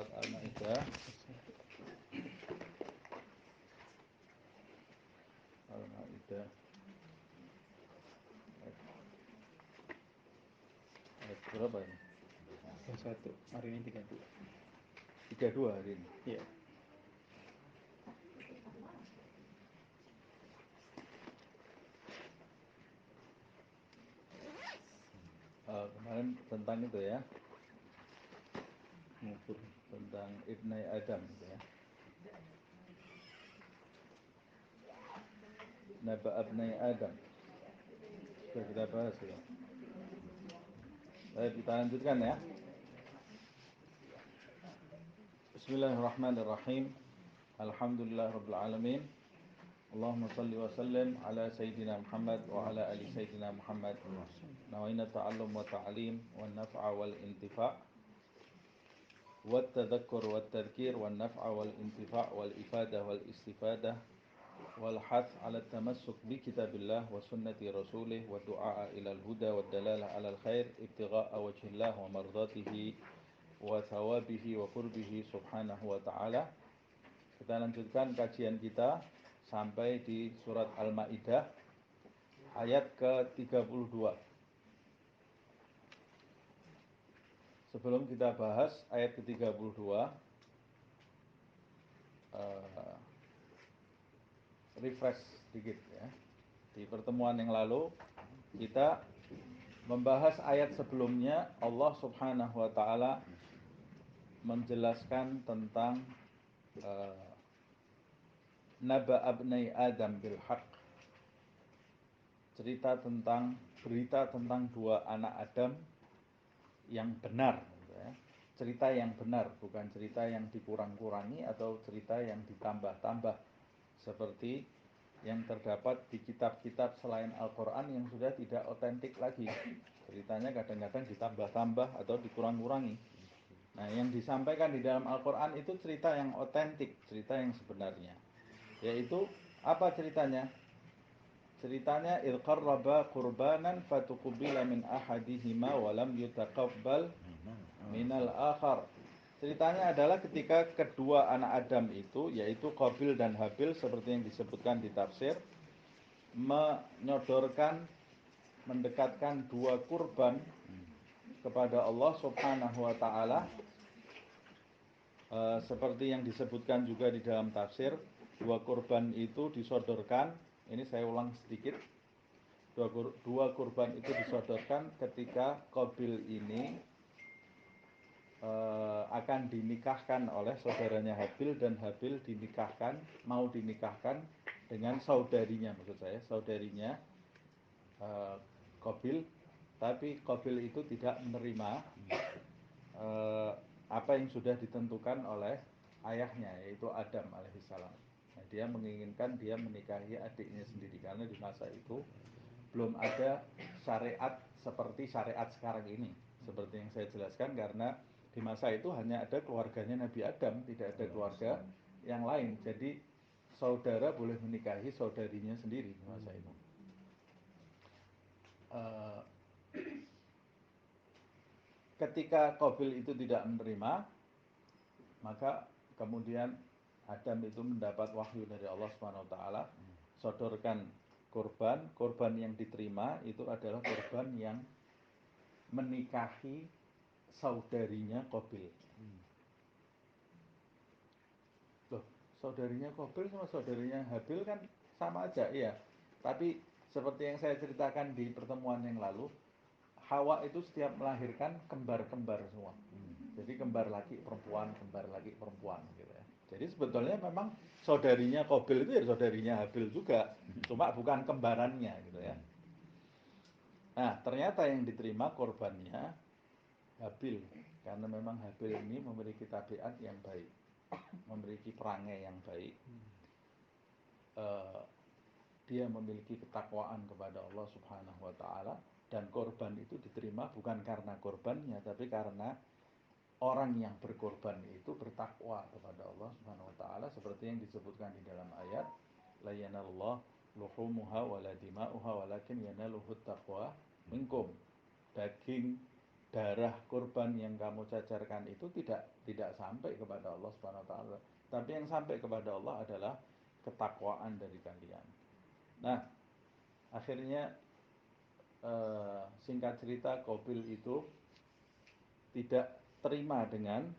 surat Al-Maidah. Al-Maidah ayat berapa ini? 31, hari ini 32. 32 hari ini. Iya. Kemarin tentang itu ya, Mengukur. tentang Ibnai Adam gitu ya. Naba Abnai Adam sudah kita bahas ya. Baik, kita lanjutkan ya. Bismillahirrahmanirrahim. Alhamdulillahirabbil alamin. Allahumma shalli wa sallim ala sayyidina Muhammad wa ala ali sayyidina Muhammad. Nawaina ta'allum wa ta'lim wa naf'a wal intifa' wa tadhakkur wa tadhkir wa naf'a wal intifa' wal ifadah wal istifadah wal hath ala tamassuk bi kitabillah wa sunnati rasulih wa du'a ila al-huda wa dalalah ala al-khair ibtigha'a wajhillah wa mardatihi wa thawabihi wa qurbihi subhanahu wa ta'ala. Kita lanjutkan kajian kita sampai di surat Al-Maidah ayat ke-32. Sebelum kita bahas ayat ke-32, refresh sedikit ya. Di pertemuan yang lalu kita membahas ayat sebelumnya. Allah Subhanahu wa ta'ala menjelaskan tentang Naba Abnai Adam bil haq, berita tentang dua anak Adam yang benar gitu ya. Cerita yang benar, bukan cerita yang dikurang-kurangi atau cerita yang ditambah-tambah seperti yang terdapat di kitab-kitab selain Al-Quran yang sudah tidak otentik lagi. Ceritanya kadang-kadang ditambah-tambah atau dikurang-kurangi. Nah, yang disampaikan di dalam Al-Quran itu cerita yang otentik, cerita yang sebenarnya. Yaitu apa ceritanya? Ceritanya idh qarraba qurbanan fatuqbila min ahadihima wa lam yutaqabbal minal akhar. Ceritanya adalah ketika kedua anak Adam itu, yaitu Qabil dan Habil seperti yang disebutkan di tafsir, mendekatkan dua kurban kepada Allah Subhanahu wa ta'ala. Seperti yang disebutkan juga di dalam tafsir, dua kurban itu disodorkan. Ini saya ulang sedikit. Dua kurban itu disodorkan ketika Qabil ini akan dinikahkan oleh saudaranya Habil, dan Habil mau dinikahkan dengan saudarinya, maksud saya saudarinya Qabil, tapi Qabil itu tidak menerima apa yang sudah ditentukan oleh ayahnya, yaitu Adam alaihissalam. Nah, dia menginginkan dia menikahi adiknya sendiri karena di masa itu belum ada syariat seperti syariat sekarang ini. Seperti yang saya jelaskan, karena di masa itu hanya ada keluarganya Nabi Adam, tidak ada keluarga yang lain. Jadi saudara boleh menikahi saudarinya sendiri di masa itu. Ketika Qabil itu tidak menerima, maka kemudian Adam itu mendapat wahyu dari Allah SWT, sodorkan korban yang diterima itu adalah korban yang menikahi saudarinya Qabil. Loh, saudarinya Qabil sama saudarinya Habil kan sama aja, iya. Tapi seperti yang saya ceritakan di pertemuan yang lalu, Hawa itu setiap melahirkan kembar-kembar semua. Jadi kembar laki perempuan gitu ya. Jadi sebetulnya memang saudarinya Qabil itu ya saudarinya Habil juga, cuma bukan kembarannya gitu ya. Nah, ternyata yang diterima korbannya Habil, karena memang Habil ini memiliki tabiat yang baik, memiliki perangai yang baik. Dia memiliki ketakwaan kepada Allah Subhanahu wa ta'ala, dan korban itu diterima bukan karena korbannya, tapi karena orang yang berkorban itu bertakwa kepada Allah Subhanahu wa ta'ala, seperti yang disebutkan di dalam ayat la yanallahu luhumuha wala dima'uha walakin yanaluhut taqwa minkum. Daging darah kurban yang kamu cacarkan itu tidak sampai kepada Allah Subhanahu wa taala. Tapi yang sampai kepada Allah adalah ketakwaan dari kalian. Nah, akhirnya singkat cerita Qabil itu tidak terima dengan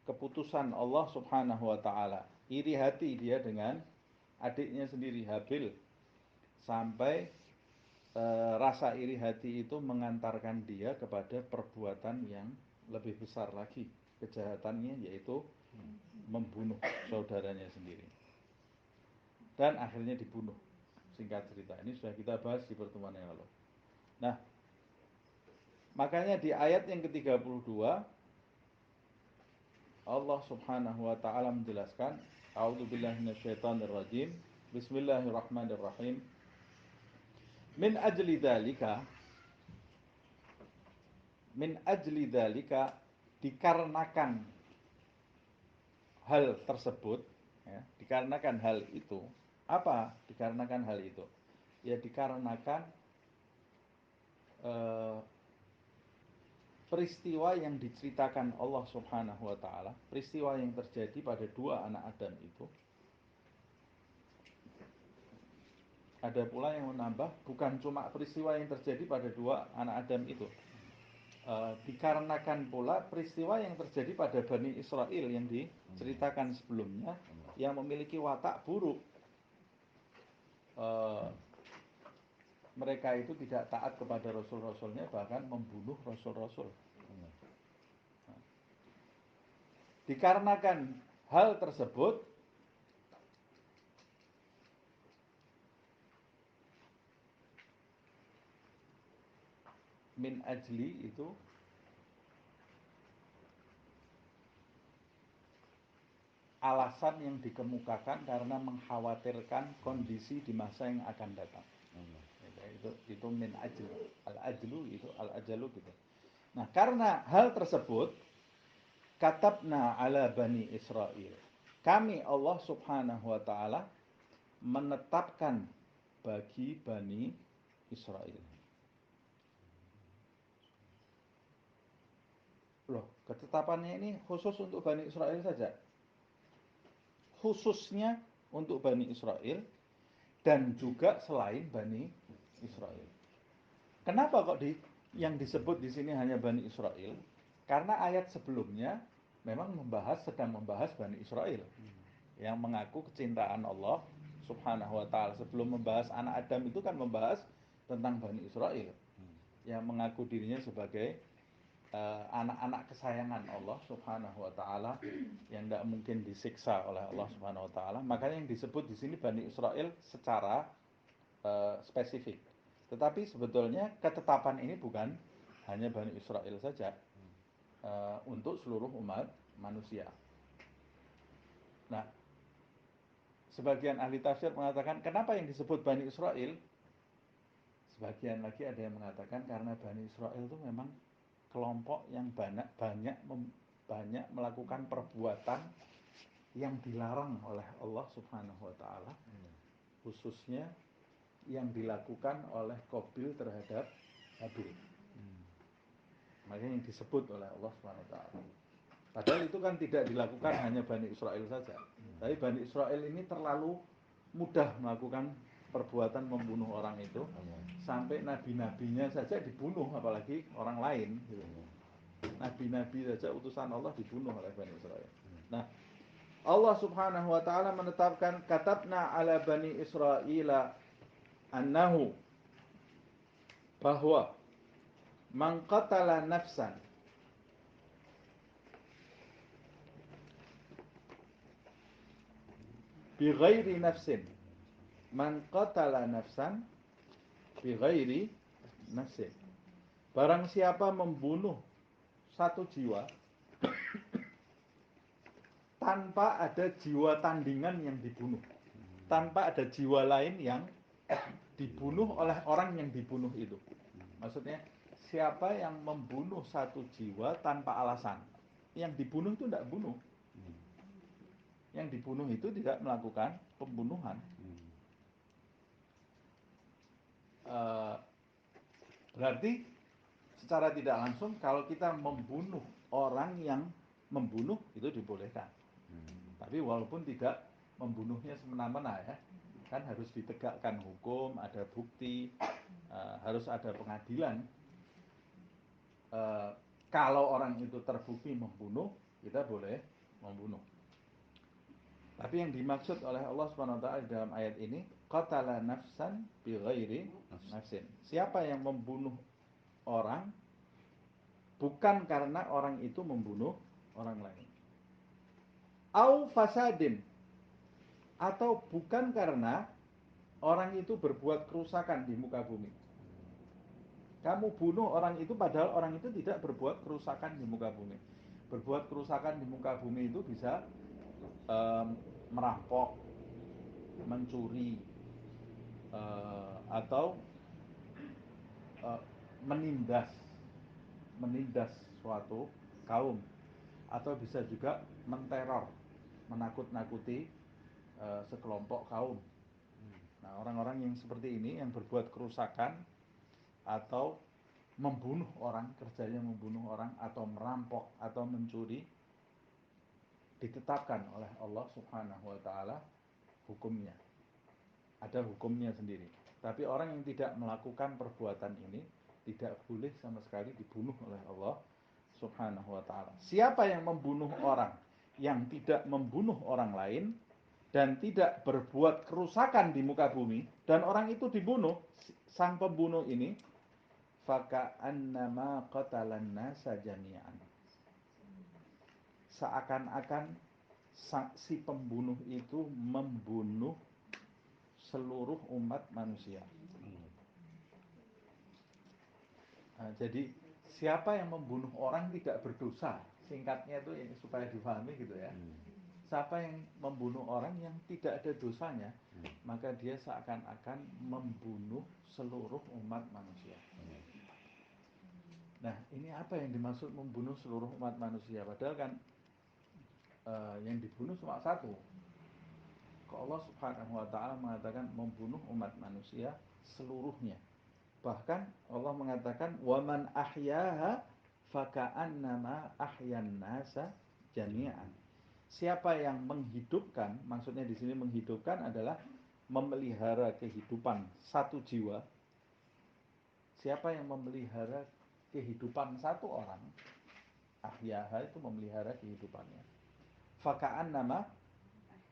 keputusan Allah Subhanahu wa taala. Iri hati dia dengan adiknya sendiri Habil, sampai rasa iri hati itu mengantarkan dia kepada perbuatan yang lebih besar lagi kejahatannya, yaitu membunuh saudaranya sendiri. Dan akhirnya dibunuh. Singkat cerita, ini sudah kita bahas di pertemuan yang lalu. Nah, makanya di ayat yang ke-32 Allah Subhanahu wa taala menjelaskan, a'udzubillahi minasyaitonirrajim, bismillahirrahmanirrahim, min ajli dzalika, dikarenakan hal tersebut, ya, dikarenakan hal itu. Apa dikarenakan hal itu? Ya dikarenakan peristiwa yang diceritakan Allah Subhanahu wa taala, peristiwa yang terjadi pada dua anak Adam itu. Ada pula yang menambah, bukan cuma peristiwa yang terjadi pada dua anak Adam itu, dikarenakan pula peristiwa yang terjadi pada Bani Israel yang diceritakan sebelumnya, yang memiliki watak buruk. Mereka itu tidak taat kepada rasul-rasulnya, bahkan membunuh rasul-rasul. Dikarenakan hal tersebut, min ajli itu alasan yang dikemukakan karena mengkhawatirkan kondisi di masa yang akan datang. Itu min ajli. Al ajlu itu al ajalu gitu. Nah, karena hal tersebut, katabna ala bani Israel, kami Allah Subhanahu wa taala menetapkan bagi Bani Israel. Loh, ketetapannya ini khusus untuk Bani Israel saja. Khususnya untuk Bani Israel dan juga selain Bani Israel. Kenapa kok yang disebut di sini hanya Bani Israel? Karena ayat sebelumnya memang sedang membahas Bani Israel yang mengaku kecintaan Allah Subhanahu wa taala. Sebelum membahas anak Adam itu kan membahas tentang Bani Israel yang mengaku dirinya sebagai anak-anak kesayangan Allah Subhanahu wa taala yang tidak mungkin disiksa oleh Allah Subhanahu wa taala. Makanya yang disebut di sini Bani Israel secara spesifik. Tetapi sebetulnya ketetapan ini bukan hanya Bani Israel saja, untuk seluruh umat manusia. Nah, sebagian ahli tafsir mengatakan kenapa yang disebut Bani Israel? Sebagian lagi ada yang mengatakan karena Bani Israel itu memang kelompok yang banyak melakukan perbuatan yang dilarang oleh Allah Subhanahu wa taala, khususnya yang dilakukan oleh Qabil terhadap Habil. Makanya yang disebut oleh Allah Subhanahu wa taala. Padahal itu kan tidak dilakukan hanya Bani Israel saja. Tapi Bani Israel ini terlalu mudah melakukan perbuatan membunuh orang itu, sampai nabi-nabinya saja dibunuh, apalagi orang lain gitu. Nabi-nabi saja utusan Allah dibunuh oleh Bani Israel. Nah, Allah Subhanahu wa taala menetapkan, katabna ala Bani Israila annahu, bahwa man qatala nafsan bighairi nafsin, man qatala nafsan bighairi nafsin, barang siapa membunuh satu jiwa tanpa ada jiwa tandingan yang dibunuh, tanpa ada jiwa lain yang dibunuh oleh orang yang dibunuh itu. Maksudnya, siapa yang membunuh satu jiwa tanpa alasan, yang dibunuh itu tidak bunuh, yang dibunuh itu tidak melakukan pembunuhan. Berarti secara tidak langsung kalau kita membunuh orang yang membunuh itu dibolehkan. Tapi walaupun tidak membunuhnya semena-mena ya, kan harus ditegakkan hukum, ada bukti, harus ada pengadilan. Kalau orang itu terbukti membunuh, kita boleh membunuh. Tapi yang dimaksud oleh Allah SWT dalam ayat ini, qatala nafsan bighairi nafsin. Siapa yang membunuh orang bukan karena orang itu membunuh orang lain. Au fasadin, atau bukan karena orang itu berbuat kerusakan di muka bumi. Kamu bunuh orang itu padahal orang itu tidak berbuat kerusakan di muka bumi. Berbuat kerusakan di muka bumi itu bisa merampok, mencuri, atau menindas suatu kaum, atau bisa juga menteror, menakut-nakuti sekelompok kaum. Nah, orang-orang yang seperti ini yang berbuat kerusakan atau membunuh orang, kerjanya membunuh orang atau merampok atau mencuri, ditetapkan oleh Allah Subhanahu wa taala hukumnya. Ada hukumnya sendiri. Tapi orang yang tidak melakukan perbuatan ini tidak boleh sama sekali dibunuh oleh Allah Subhanahu wa taala. Siapa yang membunuh orang yang tidak membunuh orang lain dan tidak berbuat kerusakan di muka bumi dan orang itu dibunuh, sang pembunuh ini faka'annama qatalan nasa jami'an. Seakan-akan si pembunuh itu membunuh seluruh umat manusia. Nah, jadi siapa yang membunuh orang tidak berdosa, singkatnya itu ini supaya difahami gitu ya. Siapa yang membunuh orang yang tidak ada dosanya, maka dia seakan-akan membunuh seluruh umat manusia. Nah, ini apa yang dimaksud membunuh seluruh umat manusia? Padahal kan yang dibunuh cuma satu. Allah Subhanahu wa taala mengatakan membunuh umat manusia seluruhnya. Bahkan Allah mengatakan waman ahyaha faka'annama ahyan nasa jami'an. Siapa yang menghidupkan, maksudnya di sini menghidupkan adalah memelihara kehidupan satu jiwa. Siapa yang memelihara kehidupan satu orang, ahyaha itu memelihara kehidupannya. Faka'annama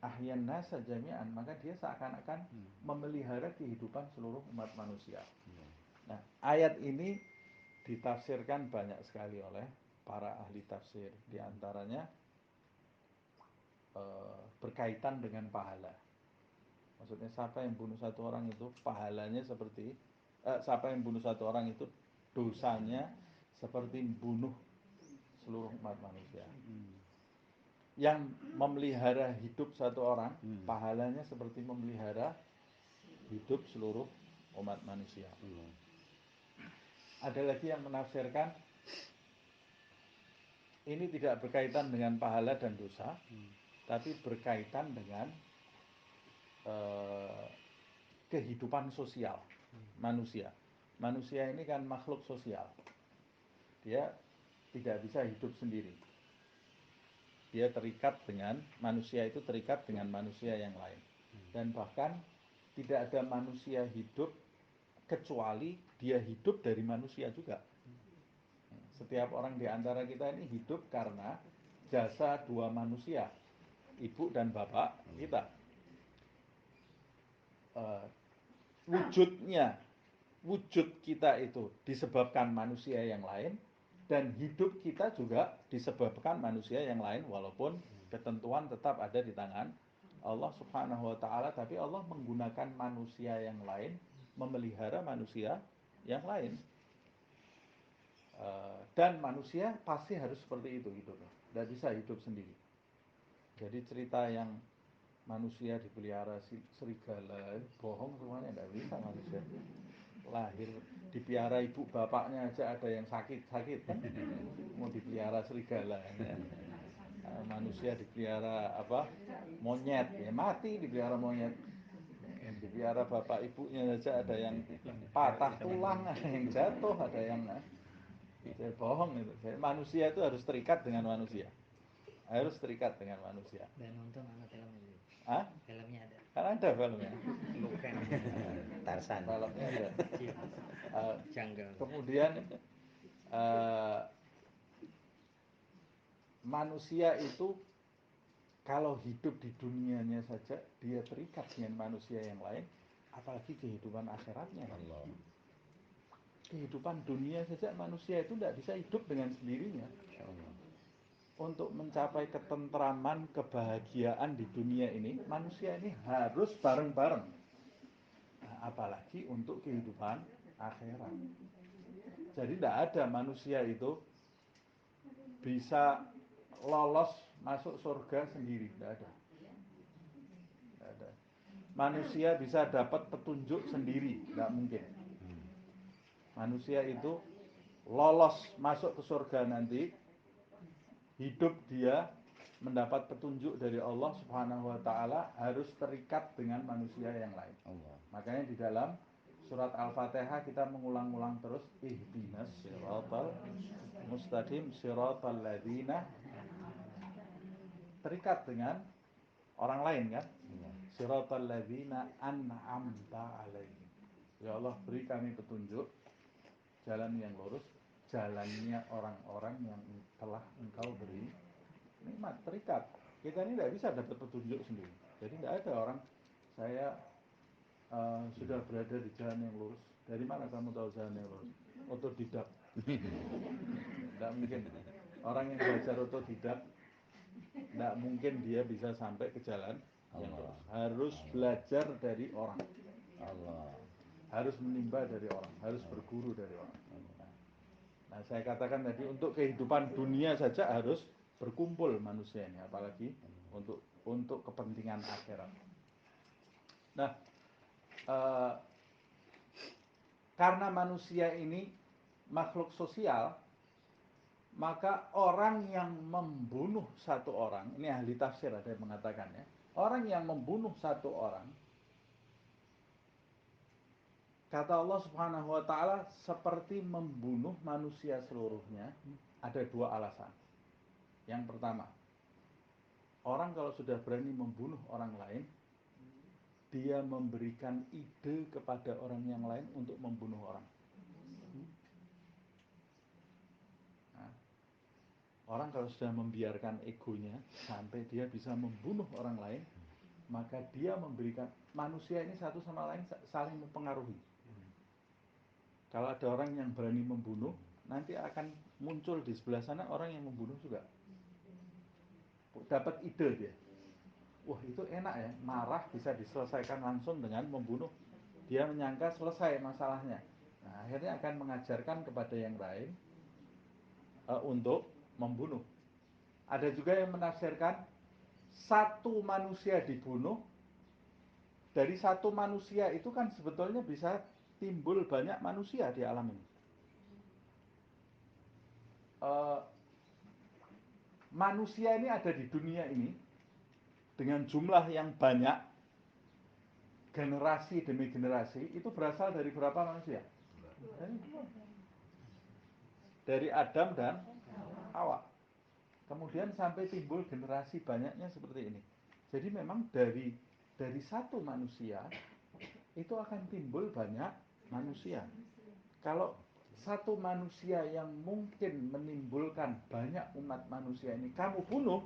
ahyan nasa jami'an, maka dia seakan-akan memelihara kehidupan seluruh umat manusia. Nah, ayat ini ditafsirkan banyak sekali oleh para ahli tafsir. Di antaranya berkaitan dengan pahala. Maksudnya siapa yang bunuh satu orang itu pahalanya seperti siapa yang bunuh satu orang itu dosanya seperti bunuh seluruh umat manusia. Yang memelihara hidup satu orang pahalanya seperti memelihara hidup seluruh umat manusia. Ada lagi yang menafsirkan ini tidak berkaitan dengan pahala dan dosa, tapi berkaitan dengan kehidupan sosial manusia. Manusia ini kan makhluk sosial. Dia tidak bisa hidup sendiri. Dia terikat dengan manusia, itu terikat dengan manusia yang lain. Dan bahkan tidak ada manusia hidup kecuali dia hidup dari manusia juga. Setiap orang di antara kita ini hidup karena jasa dua manusia, ibu dan bapak kita. Wujud kita itu disebabkan manusia yang lain, dan hidup kita juga disebabkan manusia yang lain, walaupun ketentuan tetap ada di tangan Allah Subhanahu wa taala, tapi Allah menggunakan manusia yang lain memelihara manusia yang lain. Dan manusia pasti harus seperti itu hidupnya, tidak bisa hidup sendiri. Jadi cerita yang manusia dipelihara serigala, bohong semuanya, tidak bisa manusia. Lahir dipelihara ibu bapaknya aja ada yang sakit-sakit kan, mau dipelihara serigala ya. Manusia dipelihara monyet ya mati, dipelihara monyet. Dipelihara bapak ibunya saja ada yang patah tulang, ada yang jatuh, ada yang Saya bohong itu. Manusia itu harus terikat dengan manusia. Harus terikat dengan manusia. Dan nonton anak film itu. Hah? Filmnya ada. Kan ada filmnya. Bukan. Tarsan. Filmnya ada. Iya. Janggal. Kemudian manusia itu kalau hidup di dunianya saja dia terikat dengan manusia yang lain, apalagi kehidupan akhiratnya. Allah. Kehidupan dunia saja manusia itu tidak bisa hidup dengan sendirinya. Insyaallah. Untuk mencapai ketentraman, kebahagiaan di dunia ini, manusia ini harus bareng-bareng. Nah, apalagi untuk kehidupan akhirat. Jadi tidak ada manusia itu bisa lolos masuk surga sendiri, tidak ada. Tidak ada. Manusia bisa dapat petunjuk sendiri, tidak mungkin. Manusia itu lolos masuk ke surga nanti, hidup dia mendapat petunjuk dari Allah Subhanahu wa taala harus terikat dengan manusia yang lain. Allah. Makanya di dalam surat Al-Fatihah kita mengulang-ulang terus ihdinas siratal mustaqim siratal ladzina, terikat dengan orang lain kan? Siratal ladzina an'amta alaihim. Ya Allah, beri kami petunjuk jalan yang lurus, jalannya orang-orang yang telah Engkau beri nikmat. Terikat. Kita ini tidak bisa dapat petunjuk sendiri. Jadi tidak ada orang saya sudah berada di jalan yang lurus. Dari mana kamu tahu jalan yang lurus? Otodidak. Tidak mungkin. Orang yang belajar otodidak tidak mungkin dia bisa sampai ke jalan yang lurus. Harus belajar dari orang. Allah. Harus menimba dari orang, harus berguru dari orang. Nah, saya katakan tadi untuk kehidupan dunia saja harus berkumpul manusia ini, apalagi untuk kepentingan akhirat. Nah, karena manusia ini makhluk sosial, maka orang yang membunuh satu orang, ini ahli tafsir ada yang mengatakannya, orang yang membunuh satu orang, kata Allah Subhanahu wa taala seperti membunuh manusia seluruhnya. Ada dua alasan. Yang pertama, orang kalau sudah berani membunuh orang lain, dia memberikan ide kepada orang yang lain untuk membunuh orang. Nah, orang kalau sudah membiarkan egonya sampai dia bisa membunuh orang lain, maka dia memberikan, manusia ini satu sama lain saling mempengaruhi. Kalau ada orang yang berani membunuh, nanti akan muncul di sebelah sana orang yang membunuh juga. Dapat ide dia. Wah, itu enak ya, marah bisa diselesaikan langsung dengan membunuh. Dia menyangka selesai masalahnya. Nah, akhirnya akan mengajarkan kepada yang lain untuk membunuh. Ada juga yang menafsirkan satu manusia dibunuh, dari satu manusia itu kan sebetulnya bisa timbul banyak manusia di alam ini. Manusia ini ada di dunia ini dengan jumlah yang banyak, generasi demi generasi, itu berasal dari berapa manusia? Dari Adam dan Hawa. Kemudian sampai timbul generasi banyaknya seperti ini. Jadi memang dari satu manusia itu akan timbul banyak manusia. Kalau satu manusia yang mungkin menimbulkan banyak umat manusia ini kamu bunuh,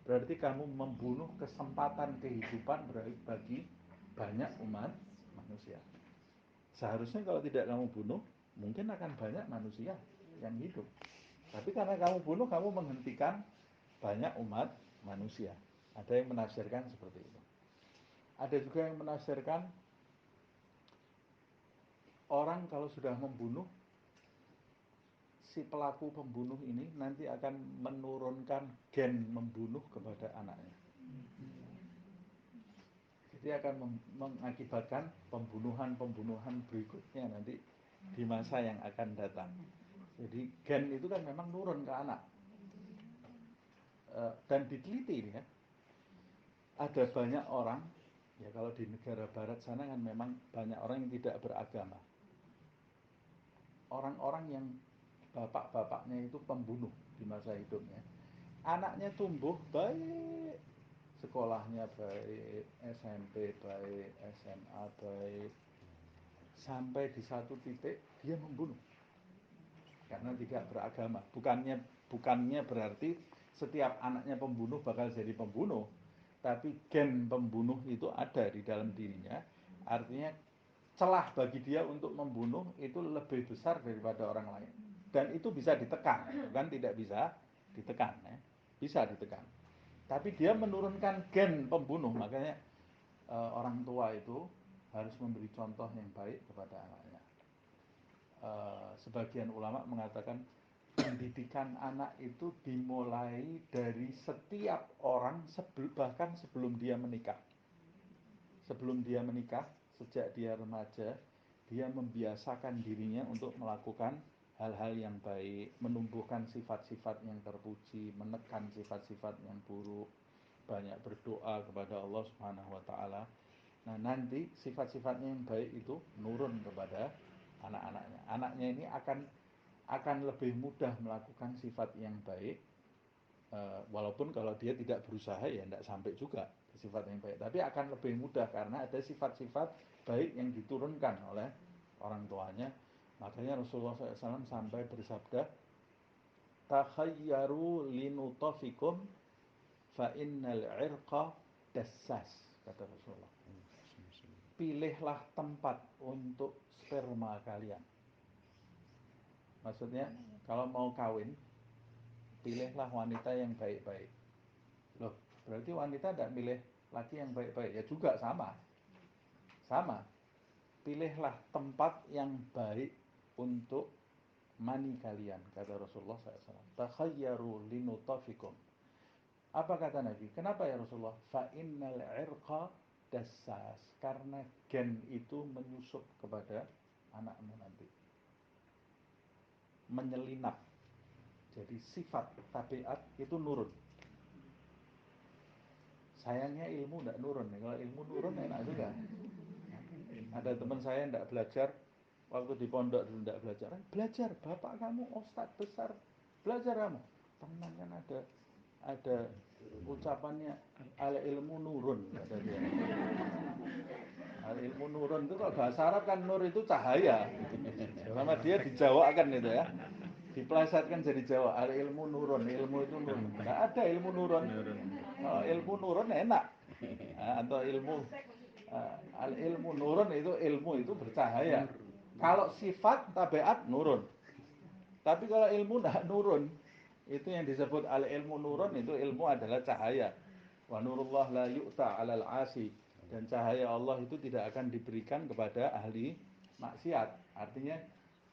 berarti kamu membunuh kesempatan kehidupan bagi banyak umat manusia. Seharusnya kalau tidak kamu bunuh, mungkin akan banyak manusia yang hidup. Tapi karena kamu bunuh, kamu menghentikan banyak umat manusia. Ada yang menafsirkan seperti itu. Ada juga yang menafsirkan orang kalau sudah membunuh, si pelaku pembunuh ini nanti akan menurunkan gen membunuh kepada anaknya. Jadi akan mengakibatkan pembunuhan berikutnya nanti di masa yang akan datang. Jadi gen itu kan memang nurun ke anak. Dan diteliti ya, ada banyak orang, ya kalau di negara barat sana kan memang banyak orang yang tidak beragama. Orang-orang yang bapak-bapaknya itu pembunuh di masa hidupnya. Anaknya tumbuh baik, sekolahnya baik, SMP baik, SMA baik, sampai di satu titik dia membunuh karena tidak beragama. Bukannya berarti setiap anaknya pembunuh bakal jadi pembunuh, tapi gen pembunuh itu ada di dalam dirinya. Artinya celah bagi dia untuk membunuh itu lebih besar daripada orang lain, dan itu bisa ditekan, bukan tidak bisa ditekan ya. Bisa ditekan, tapi dia menurunkan gen pembunuh. Makanya orang tua itu harus memberi contoh yang baik kepada anaknya. Sebagian ulama mengatakan pendidikan anak itu dimulai dari setiap orang, bahkan sebelum dia menikah. Sebelum dia menikah, sejak dia remaja, dia membiasakan dirinya untuk melakukan hal-hal yang baik, menumbuhkan sifat-sifat yang terpuji, menekan sifat-sifat yang buruk, banyak berdoa kepada Allah Subhanahu wa taala. Nah, nanti sifat-sifatnya yang baik itu nurun kepada anak-anaknya. Anaknya ini akan lebih mudah melakukan sifat yang baik, walaupun kalau dia tidak berusaha ya tidak sampai juga ke sifat yang baik, tapi akan lebih mudah karena ada sifat-sifat baik yang diturunkan oleh orang tuanya. Makanya Rasulullah SAW sampai bersabda, takhayyaru linutafikum fa innal irqa dassas, kata Rasulullah. Pilihlah tempat untuk sperma kalian. Maksudnya kalau mau kawin, pilihlah wanita yang baik-baik. Loh, berarti wanita tidak milih laki yang baik-baik? Ya juga sama. Pilihlah tempat yang baik untuk mani kalian, kata Rasulullah SAW. Takhayyaru linutafikum. Apa kata Nabi? Kenapa ya Rasulullah? Fa innal irqa dassas. Karena gen itu menyusup kepada anakmu nanti, menyelinap. Jadi sifat tabiat itu nurun. Sayangnya ilmu tidak nurun. Kalau ilmu nurun enak juga. Ada teman saya tidak belajar, waktu di pondok dulu tidak belajar. Belajar, bapak kamu ustadz besar, belajar kamu. Tenang, kan ada ucapannya al ilmu nurun, kata dia. Al ilmu nurun itu kalau bahasa Arab kan nur itu cahaya. Sama dia dijawakan itu ya. Diplesetkan jadi Jawa, al ilmu nurun, ilmu itu nurun. Tidak ada ilmu nurun. Kalau ilmu nurun enak. Atau ilmu al ilmu nurun itu ilmu itu bercahaya. Kalau sifat tabiat nurun. Tapi kalau ilmu tidak nurun, itu yang disebut al ilmu nurun, itu ilmu adalah cahaya. Wa nurullah la yu'ta 'alal 'asi. Dan cahaya Allah itu tidak akan diberikan kepada ahli maksiat. Artinya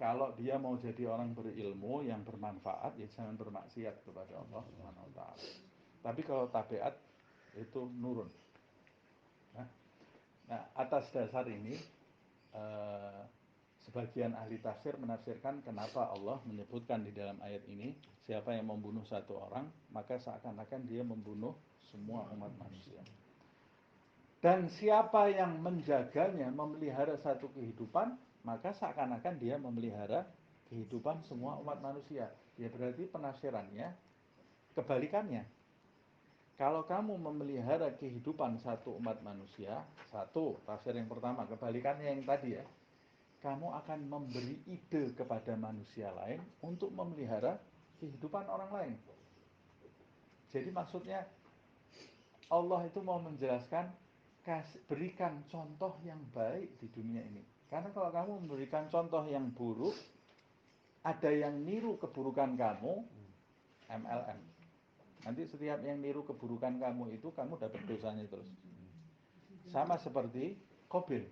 kalau dia mau jadi orang berilmu yang bermanfaat, ya jangan bermaksiat kepada Allah Subhanahu wa taala. Tapi kalau tabiat itu nurun. Nah, atas dasar ini sebagian ahli tafsir menafsirkan kenapa Allah menyebutkan di dalam ayat ini, siapa yang membunuh satu orang, maka seakan-akan dia membunuh semua umat manusia. Dan siapa yang menjaganya, memelihara satu kehidupan, maka seakan-akan dia memelihara kehidupan semua umat manusia. Ya berarti penafsirannya kebalikannya. Kalau kamu memelihara kehidupan satu umat manusia, satu, tafsir yang pertama, kebalikannya yang tadi ya, kamu akan memberi ide kepada manusia lain untuk memelihara kehidupan orang lain. Jadi maksudnya Allah itu mau menjelaskan, berikan contoh yang baik di dunia ini. Karena kalau kamu memberikan contoh yang buruk, ada yang niru keburukan kamu, MLM. Nanti setiap yang niru keburukan kamu itu, kamu dapat dosanya terus. Sama seperti Qabil.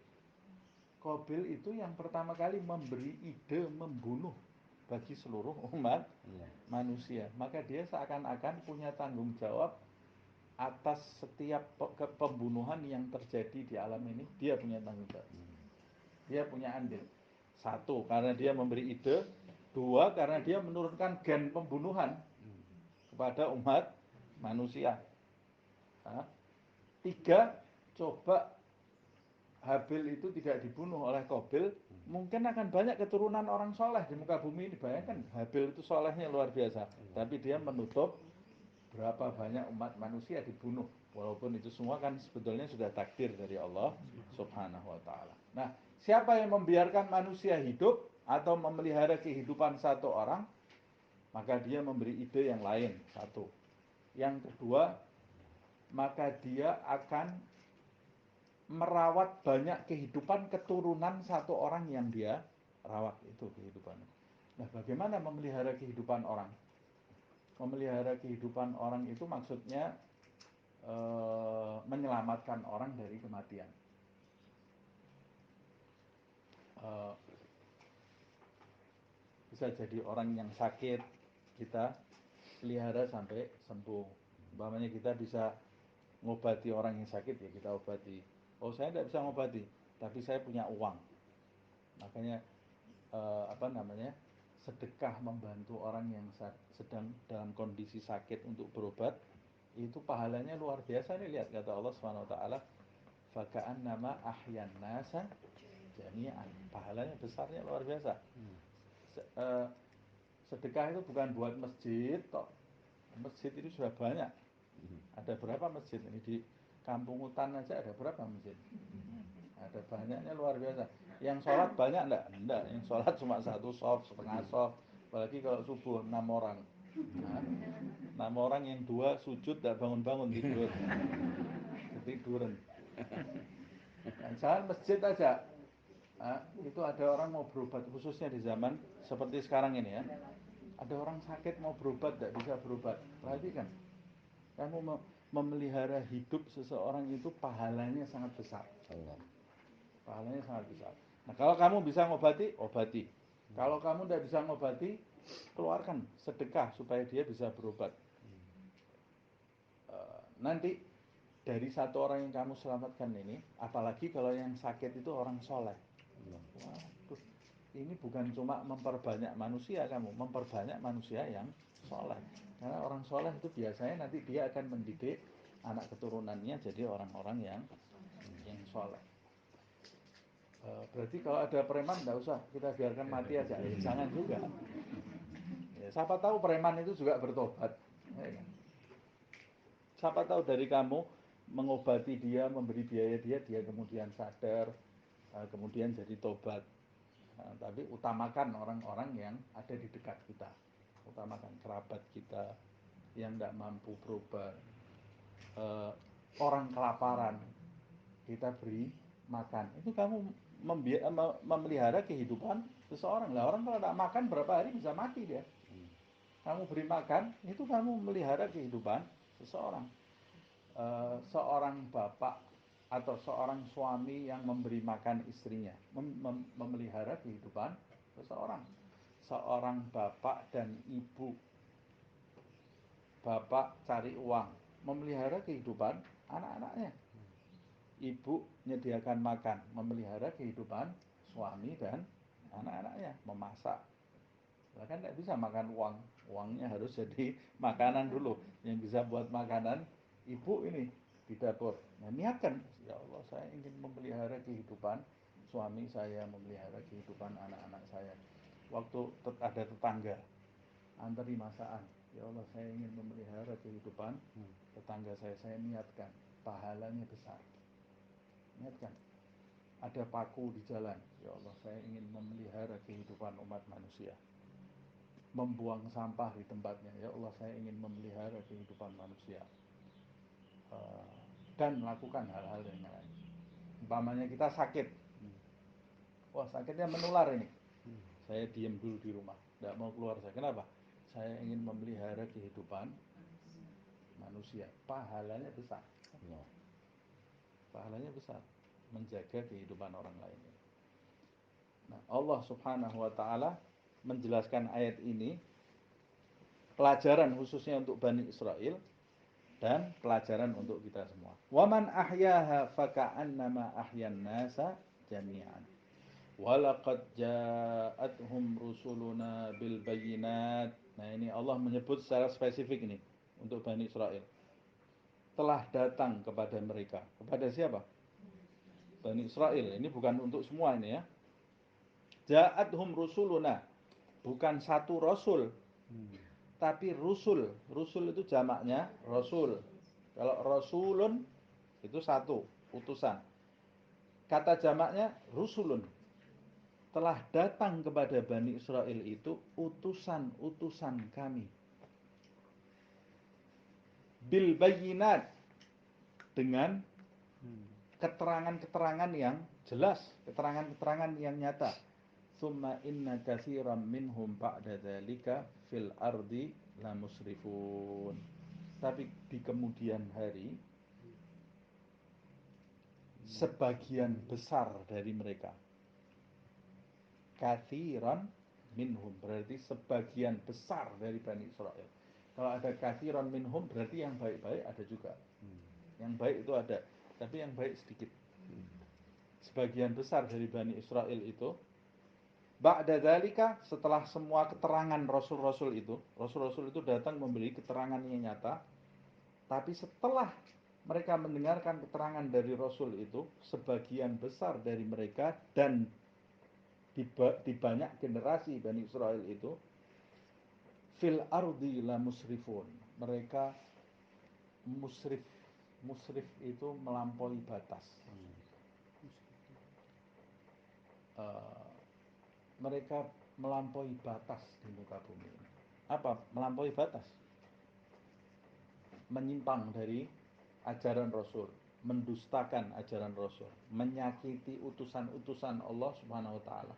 Qabil itu yang pertama kali memberi ide membunuh bagi seluruh umat manusia. Maka dia seakan-akan punya tanggung jawab atas setiap pembunuhan yang terjadi di alam ini. Dia punya tanggung jawab. Dia punya andil. Satu, karena dia memberi ide. Dua, karena dia menurunkan gen pembunuhan kepada umat manusia. Tiga, coba Habil itu tidak dibunuh oleh Qabil, mungkin akan banyak keturunan orang soleh di muka bumi ini. Bayangkan, Habil itu solehnya luar biasa, tapi dia menutup berapa banyak umat manusia dibunuh. Walaupun itu semua kan sebetulnya sudah takdir dari Allah Subhanahu wa ta'ala. Nah, siapa yang membiarkan manusia hidup atau memelihara kehidupan satu orang, maka dia memberi ide yang lain, satu. Yang kedua, maka dia akan merawat banyak kehidupan keturunan satu orang yang dia rawat, itu kehidupannya. Nah, bagaimana memelihara kehidupan orang? Memelihara kehidupan orang itu maksudnya menyelamatkan orang dari kematian. Bisa jadi orang yang sakit kita pelihara sampai sembuh. Umpamanya kita bisa ngobati orang yang sakit, ya kita obati. Oh, saya tidak bisa ngobati, tapi saya punya uang. Makanya sedekah membantu orang yang sedang dalam kondisi sakit untuk berobat, itu pahalanya luar biasa nih. Lihat kata Allah Subhanahu wa taala, faka'annama ahyan nasa jami'an. Pahalanya besarnya luar biasa. Sedekah itu bukan buat masjid toh. Masjid itu sudah banyak. Ada berapa masjid ini di Kampung Hutan aja, ada berapa masjid? Ada banyaknya luar biasa. Yang sholat banyak enggak? Enggak. Yang sholat cuma satu shaf, setengah shaf. Apalagi kalau subuh 6 orang. Nah, 6 orang yang 2 sujud tidak bangun-bangun tidur. Ketiduran. Nah, jangan masjid aja. Nah, itu ada orang mau berobat, khususnya di zaman seperti sekarang ini ya. Ada orang sakit mau berobat, tidak bisa berobat. Perhatikan, kamu memelihara hidup seseorang itu pahalanya sangat besar. Pahalanya sangat besar. Nah, kalau kamu bisa ngobati, obati. Kalau kamu tidak bisa ngobati, keluarkan sedekah supaya dia bisa berobat. Nanti dari satu orang yang kamu selamatkan ini, apalagi kalau yang sakit itu orang soleh. Waduh, ini bukan cuma memperbanyak manusia kamu, memperbanyak manusia yang soleh. Karena orang soleh itu biasanya nanti dia akan mendidik anak keturunannya jadi orang-orang yang soleh. Berarti kalau ada preman tidak usah, kita biarkan mati aja. Jangan juga. Ya, siapa tahu preman itu juga bertobat. Ya, kan? Siapa tahu dari kamu mengobati dia, memberi biaya dia kemudian sadar, kemudian jadi tobat. Nah, tapi utamakan orang-orang yang ada di dekat kita. Utamakan kerabat kita yang tidak mampu berobat. Orang kelaparan, kita beri makan. Itu kamu memelihara kehidupan seseorang. Lah, orang kalau tidak makan berapa hari bisa mati dia. Kamu beri makan, itu kamu memelihara kehidupan seseorang. Seorang bapak atau seorang suami yang memberi makan istrinya, memelihara kehidupan seseorang. Seorang bapak dan ibu, bapak cari uang, memelihara kehidupan anak-anaknya. Ibu menyediakan makan, memelihara kehidupan suami dan anak-anaknya, memasak. Bahkan tidak bisa makan uang, uangnya harus jadi makanan dulu. Yang bisa buat makanan ibu ini di dapur. Nah, niatkan, ya Allah, saya ingin memelihara kehidupan suami saya, memelihara kehidupan anak-anak saya. Waktu ada tetangga antri masakan, ya Allah, saya ingin memelihara kehidupan tetangga saya niatkan, pahalanya besar. Niatkan, ada paku di jalan, ya Allah, saya ingin memelihara kehidupan umat manusia. Membuang sampah di tempatnya, ya Allah, saya ingin memelihara kehidupan manusia. Dan melakukan hal-hal yang lain. Umpamanya kita sakit, wah sakitnya menular ini, saya diam dulu di rumah, tidak mau keluar saya. Kenapa? Saya ingin memelihara kehidupan manusia. Pahalanya besar. Pahalanya besar, menjaga kehidupan orang lain. Nah, Allah Subhanahu wa ta'ala menjelaskan ayat ini pelajaran khususnya untuk Bani Israel dan pelajaran untuk kita semua. Waman ahyaha faka'annama ahyan nasa jami'an. Walaqad ja'atuhum rusuluna bil bayyinat. Nah, ini Allah menyebut secara spesifik ini untuk Bani Israel. Telah datang kepada mereka. Kepada siapa? Bani Israel. Ini bukan untuk semua ini ya. Ja'athum rusuluna. Bukan satu rasul, tapi rusul. Rusul itu jamaknya rasul. Kalau rasulun itu satu, utusan. Kata jamaknya rusulun. Telah datang kepada Bani Israel itu utusan-utusan kami. Bil bayyinat, dengan keterangan-keterangan yang jelas, keterangan-keterangan yang nyata. Summa inna katsiran minhum ba'da dzalika fil ardi la musrifun. Tapi di kemudian hari sebagian besar dari mereka, katsiran minhum berarti sebagian besar dari Bani Israel. Kalau ada katsiran minhum berarti yang baik-baik ada juga. Yang baik itu ada, tapi yang baik sedikit. Sebagian besar dari Bani Israel itu ba'da dzalika, setelah semua keterangan rasul-rasul itu, rasul-rasul itu datang memberi keterangan yang nyata, tapi setelah mereka mendengarkan keterangan dari rasul itu, sebagian besar dari mereka dan di banyak generasi Bani Israel itu fil ardi la musrifun. Mereka musrif. Musrif itu melampaui batas. Mereka melampaui batas di muka bumi ini. Apa melampaui batas? Menyimpang dari ajaran Rasul, mendustakan ajaran Rasul, menyakiti utusan-utusan Allah Subhanahu wa taala,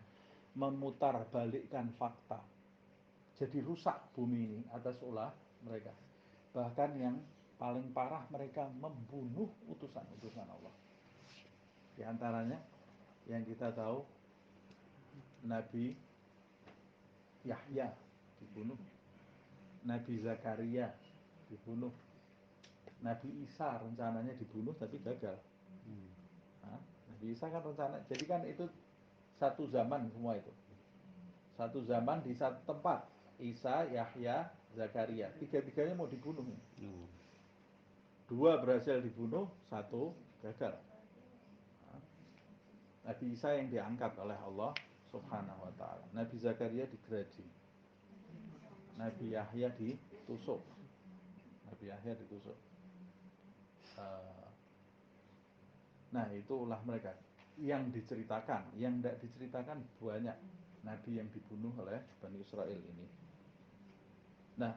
memutarbalikkan fakta. Jadi rusak bumi ini atas ulah mereka. Bahkan yang paling parah, mereka membunuh utusan-utusan Allah. Di antaranya yang kita tahu Nabi Yahya dibunuh, Nabi Zakaria dibunuh, Nabi Isa rencananya dibunuh tapi gagal. Nah, Nabi Isa kan rencana, jadi kan itu satu zaman semua itu. Satu zaman di satu tempat. Isa, Yahya, Zakaria, tiga-tiganya mau dibunuh. Dua berhasil dibunuh, satu gagal. Nah, Nabi Isa yang diangkat oleh Allah Subhanahu wa taala. Nabi Zakaria digergaji. Nabi Yahya ditusuk. Nabi Yahya ditusuk. Nah, itulah mereka yang diceritakan. Yang tidak diceritakan banyak nabi yang dibunuh oleh Bani Israel ini. Nah,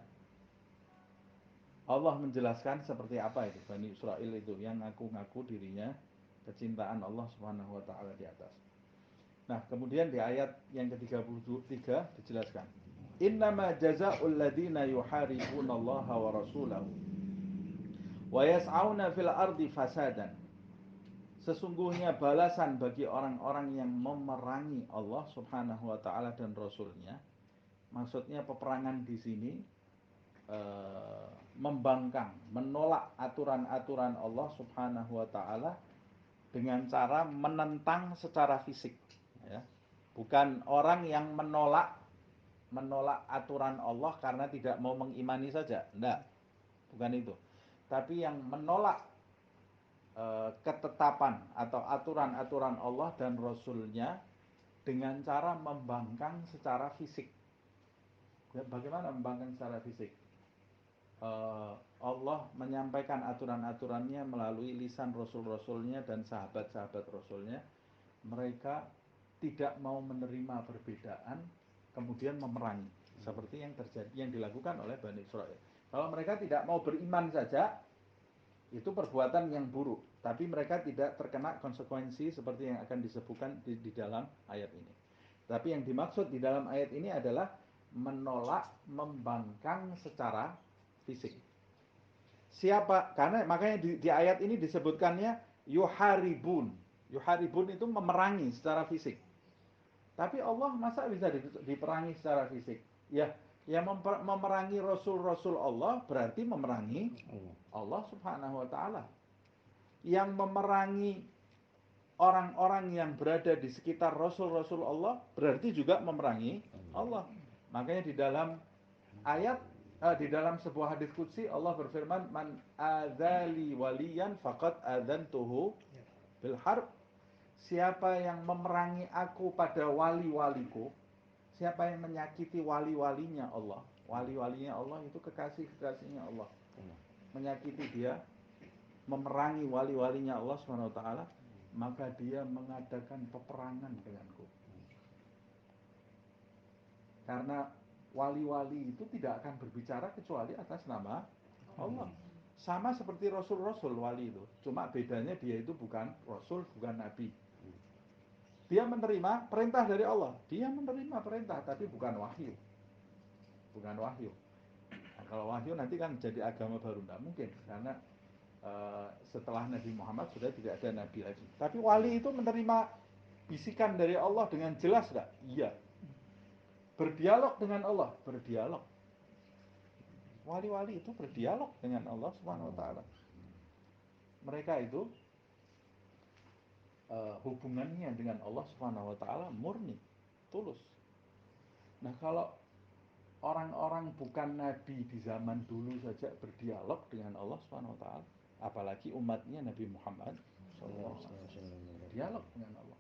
Allah menjelaskan seperti apa itu Bani Israel itu yang ngaku-ngaku dirinya kecintaan Allah Subhanahu wa taala di atas. Nah, kemudian di ayat yang ke-33 dijelaskan, "Innama jazaa'ul ladzina yuharibunallaha wa rasulahu wa yas'auna fil ardi fasadan." Sesungguhnya balasan bagi orang-orang yang memerangi Allah Subhanahu wa taala dan rasulnya. Maksudnya peperangan di sini membangkang, menolak aturan-aturan Allah Subhanahu wa taala dengan cara menentang secara fisik, ya. Bukan orang yang menolak aturan Allah karena tidak mau mengimani saja, enggak. Bukan itu. Tapi yang menolak ketetapan atau aturan-aturan Allah dan Rasulnya dengan cara membangkang secara fisik. Bagaimana membangkang secara fisik? Allah menyampaikan aturan-aturannya melalui lisan Rasul-Rasulnya dan sahabat-sahabat Rasulnya. Mereka tidak mau menerima perbedaan, kemudian memerangi. Seperti yang terjadi, yang dilakukan oleh Bani Israel. Kalau mereka tidak mau beriman saja, itu perbuatan yang buruk. Tapi mereka tidak terkena konsekuensi seperti yang akan disebutkan di dalam ayat ini. Tapi yang dimaksud di dalam ayat ini adalah menolak, membangkang secara fisik. Siapa? Karena makanya di ayat ini disebutkannya yuharibun. Yuharibun itu memerangi secara fisik. Tapi Allah masa bisa diperangi secara fisik? Ya, yang memerangi Rasul-Rasul Allah berarti memerangi Allah Subhanahu wa taala. Yang memerangi orang-orang yang berada di sekitar Rasul-Rasul Allah berarti juga memerangi Allah. Makanya di dalam ayat di dalam sebuah hadis qudsi Allah berfirman, "Man adzali waliyan faqad adzantuhu bil harb." siapa yang memerangi aku pada wali-waliku, siapa yang menyakiti wali-walinya Allah. Wali-walinya Allah itu kekasih-kekasihnya Allah. Menyakiti dia, memerangi wali-walinya Allah Subhanahu wa taala, maka dia mengadakan peperangan denganku. Karena wali-wali itu tidak akan berbicara kecuali atas nama Allah. Sama seperti rasul-rasul wali itu. Cuma bedanya dia itu bukan rasul, bukan nabi. Dia menerima perintah dari Allah. Dia menerima perintah, tapi bukan wahyu. Bukan wahyu. Nah, kalau wahyu nanti kan jadi agama baru. Tidak mungkin. Karena setelah Nabi Muhammad sudah tidak ada nabi lagi. Tapi wali itu menerima bisikan dari Allah dengan jelas nggak? Iya. Berdialog dengan Allah. Berdialog. Wali-wali itu berdialog dengan Allah Subhanahu wa taala. Mereka itu hubungannya dengan Allah Subhanahu wa taala murni, tulus. Nah, kalau orang-orang bukan nabi di zaman dulu saja berdialog dengan Allah Subhanahu wa taala, apalagi umatnya Nabi Muhammad sallallahu alaihi wasallam dialog dengan Allah.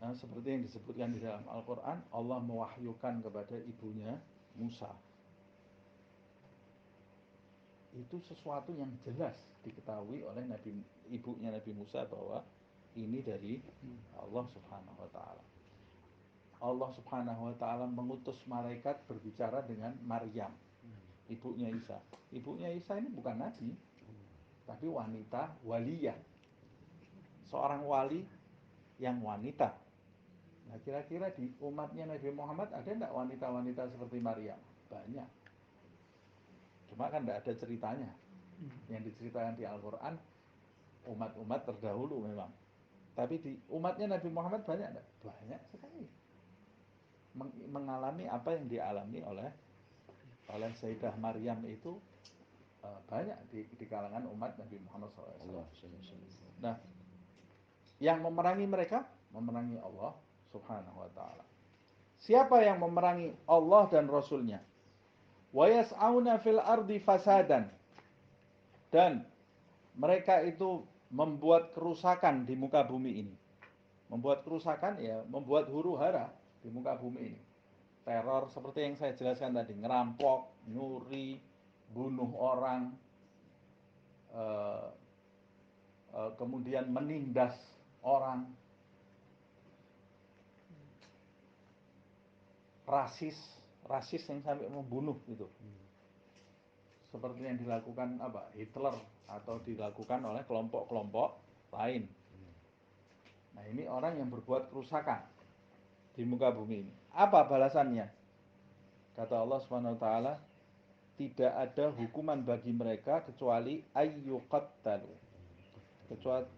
Nah, seperti yang disebutkan di dalam Al-Qur'an, Allah mewahyukan kepada ibunya Musa. Itu sesuatu yang jelas diketahui oleh ibunya Nabi Musa bahwa ini dari Allah Subhanahu wa taala. Allah Subhanahu wa taala mengutus malaikat berbicara dengan Maryam, ibunya Isa. Ibunya Isa ini bukan nabi, tapi wanita waliyah. Seorang wali yang wanita. Nah, kira-kira di umatnya Nabi Muhammad ada enggak wanita-wanita seperti Maryam? Banyak. Cuma kan enggak ada ceritanya. Yang diceritakan di Al-Quran umat-umat terdahulu memang. Tapi di umatnya Nabi Muhammad banyak enggak? Banyak sekali. Mengalami apa yang dialami oleh Sayyidah Maryam itu banyak di kalangan umat Nabi Muhammad SAW. Nah, yang memerangi mereka, memerangi Allah Subhanahu wa ta'ala. Siapa yang memerangi Allah dan Rasulnya? Wa yas'auna fil ardi fasadan. Dan mereka itu membuat kerusakan di muka bumi ini. Membuat kerusakan ya, membuat huru-hara di muka bumi ini. Teror seperti yang saya jelaskan tadi, ngerampok, nyuri, bunuh orang, kemudian menindas orang, rasis yang sampai membunuh gitu. Seperti yang dilakukan Hitler atau dilakukan oleh kelompok-kelompok lain. Nah, ini orang yang berbuat kerusakan di muka bumi ini. Apa balasannya? Kata Allah Subhanahu wa taala, tidak ada hukuman bagi mereka kecuali ayyuqattalu.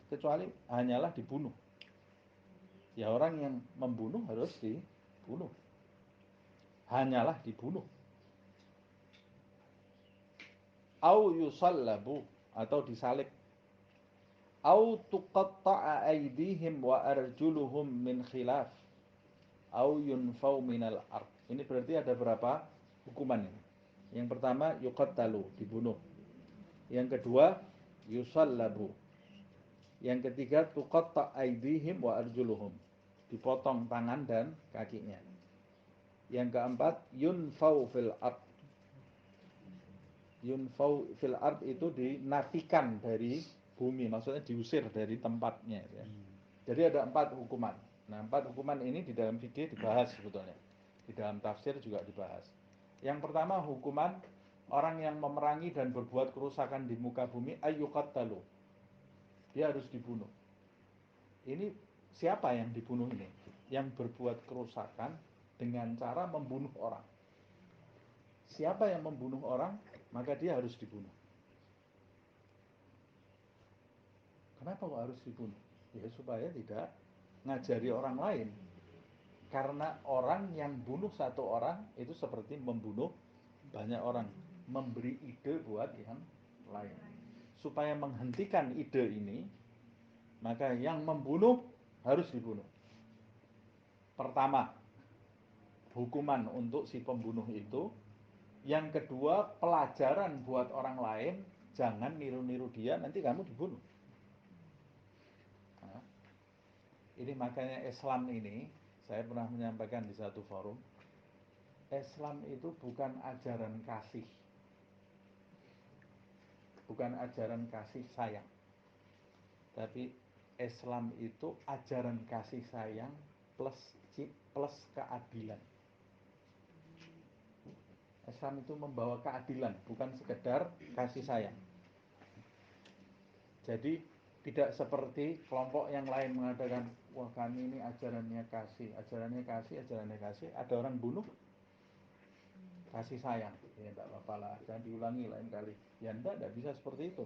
Kecuali hanyalah dibunuh. Ya, orang yang membunuh harus dibunuh. Hanyalah dibunuh. Au yusallabu, atau disalib. Au tuqatta'a aydihim wa arjuluhum min khilaf. Au yunfau minal ard. Ini berarti ada berapa hukuman ini? Yang pertama yuqattalu, dibunuh. Yang kedua yusallabu. Yang ketiga tuqatta' aydihim wa arjuluhum, dipotong tangan dan kakinya. Yang keempat yunfau fil ard. Yunfau fil ard itu dinafikan dari bumi, maksudnya diusir dari tempatnya ya. Jadi ada 4 hukuman. Nah, 4 hukuman ini di dalam fikih dibahas sebetulnya. Di dalam tafsir juga dibahas. Yang pertama hukuman orang yang memerangi dan berbuat kerusakan di muka bumi, ayyuqattalu. Dia harus dibunuh. Ini siapa yang dibunuh ini? Yang berbuat kerusakan dengan cara membunuh orang. Siapa yang membunuh orang, maka dia harus dibunuh. Kenapa kok harus dibunuh? Ya supaya tidak ngajari orang lain. Karena orang yang bunuh satu orang itu seperti membunuh banyak orang, memberi ide buat yang lain. Supaya menghentikan ide ini, maka yang membunuh harus dibunuh. Pertama, hukuman untuk si pembunuh itu. Yang kedua, pelajaran buat orang lain, jangan niru-niru dia, nanti kamu dibunuh. Nah, Ini makanya Islam ini, saya pernah menyampaikan di satu forum, Islam itu bukan ajaran kasih, bukan ajaran kasih sayang, tapi Islam itu ajaran kasih sayang plus keadilan. Islam itu membawa keadilan, bukan sekedar kasih sayang. Jadi tidak seperti kelompok yang lain mengatakan, wah kami ini ajarannya kasih, ajarannya kasih, ajarannya kasih. Ada orang bunuh, kasih sayang. Ya tidak apa-apa lah, jangan diulangi lain kali. Ya tidak bisa seperti itu.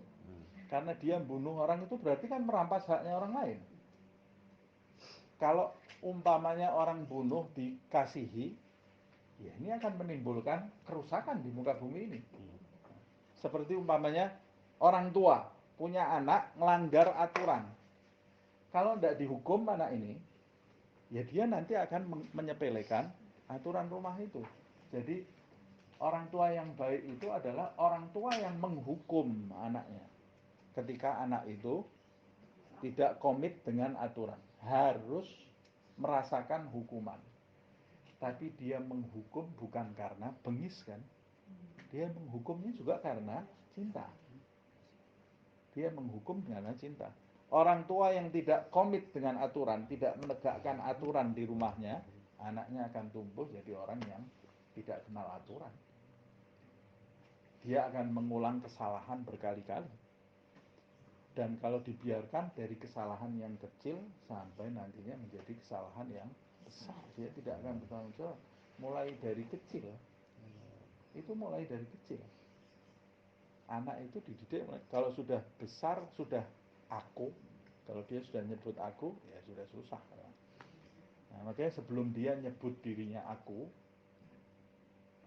Karena dia bunuh orang itu berarti kan merampas haknya orang lain. Kalau umpamanya orang bunuh dikasihi, ya ini akan menimbulkan kerusakan di muka bumi ini. Seperti umpamanya orang tua punya anak melanggar aturan. Kalau tidak dihukum anak ini, ya dia nanti akan menyepelekan aturan rumah itu. Jadi orang tua yang baik itu adalah orang tua yang menghukum anaknya. Ketika anak itu tidak komit dengan aturan, harus merasakan hukuman. Tapi dia menghukum bukan karena bengis kan? Dia menghukumnya juga karena cinta. Dia menghukum karena cinta. Orang tua yang tidak komit dengan aturan, tidak menegakkan aturan di rumahnya, anaknya akan tumbuh jadi orang yang tidak kenal aturan. Dia akan mengulang kesalahan berkali-kali. Dan kalau dibiarkan dari kesalahan yang kecil sampai nantinya menjadi kesalahan yang besar, dia tidak akan bertanggung jawab. Mulai dari kecil, itu mulai dari kecil. Anak itu dididik, kalau sudah besar, sudah aku, kalau dia sudah nyebut aku, ya sudah susah. Nah, makanya sebelum dia nyebut dirinya aku,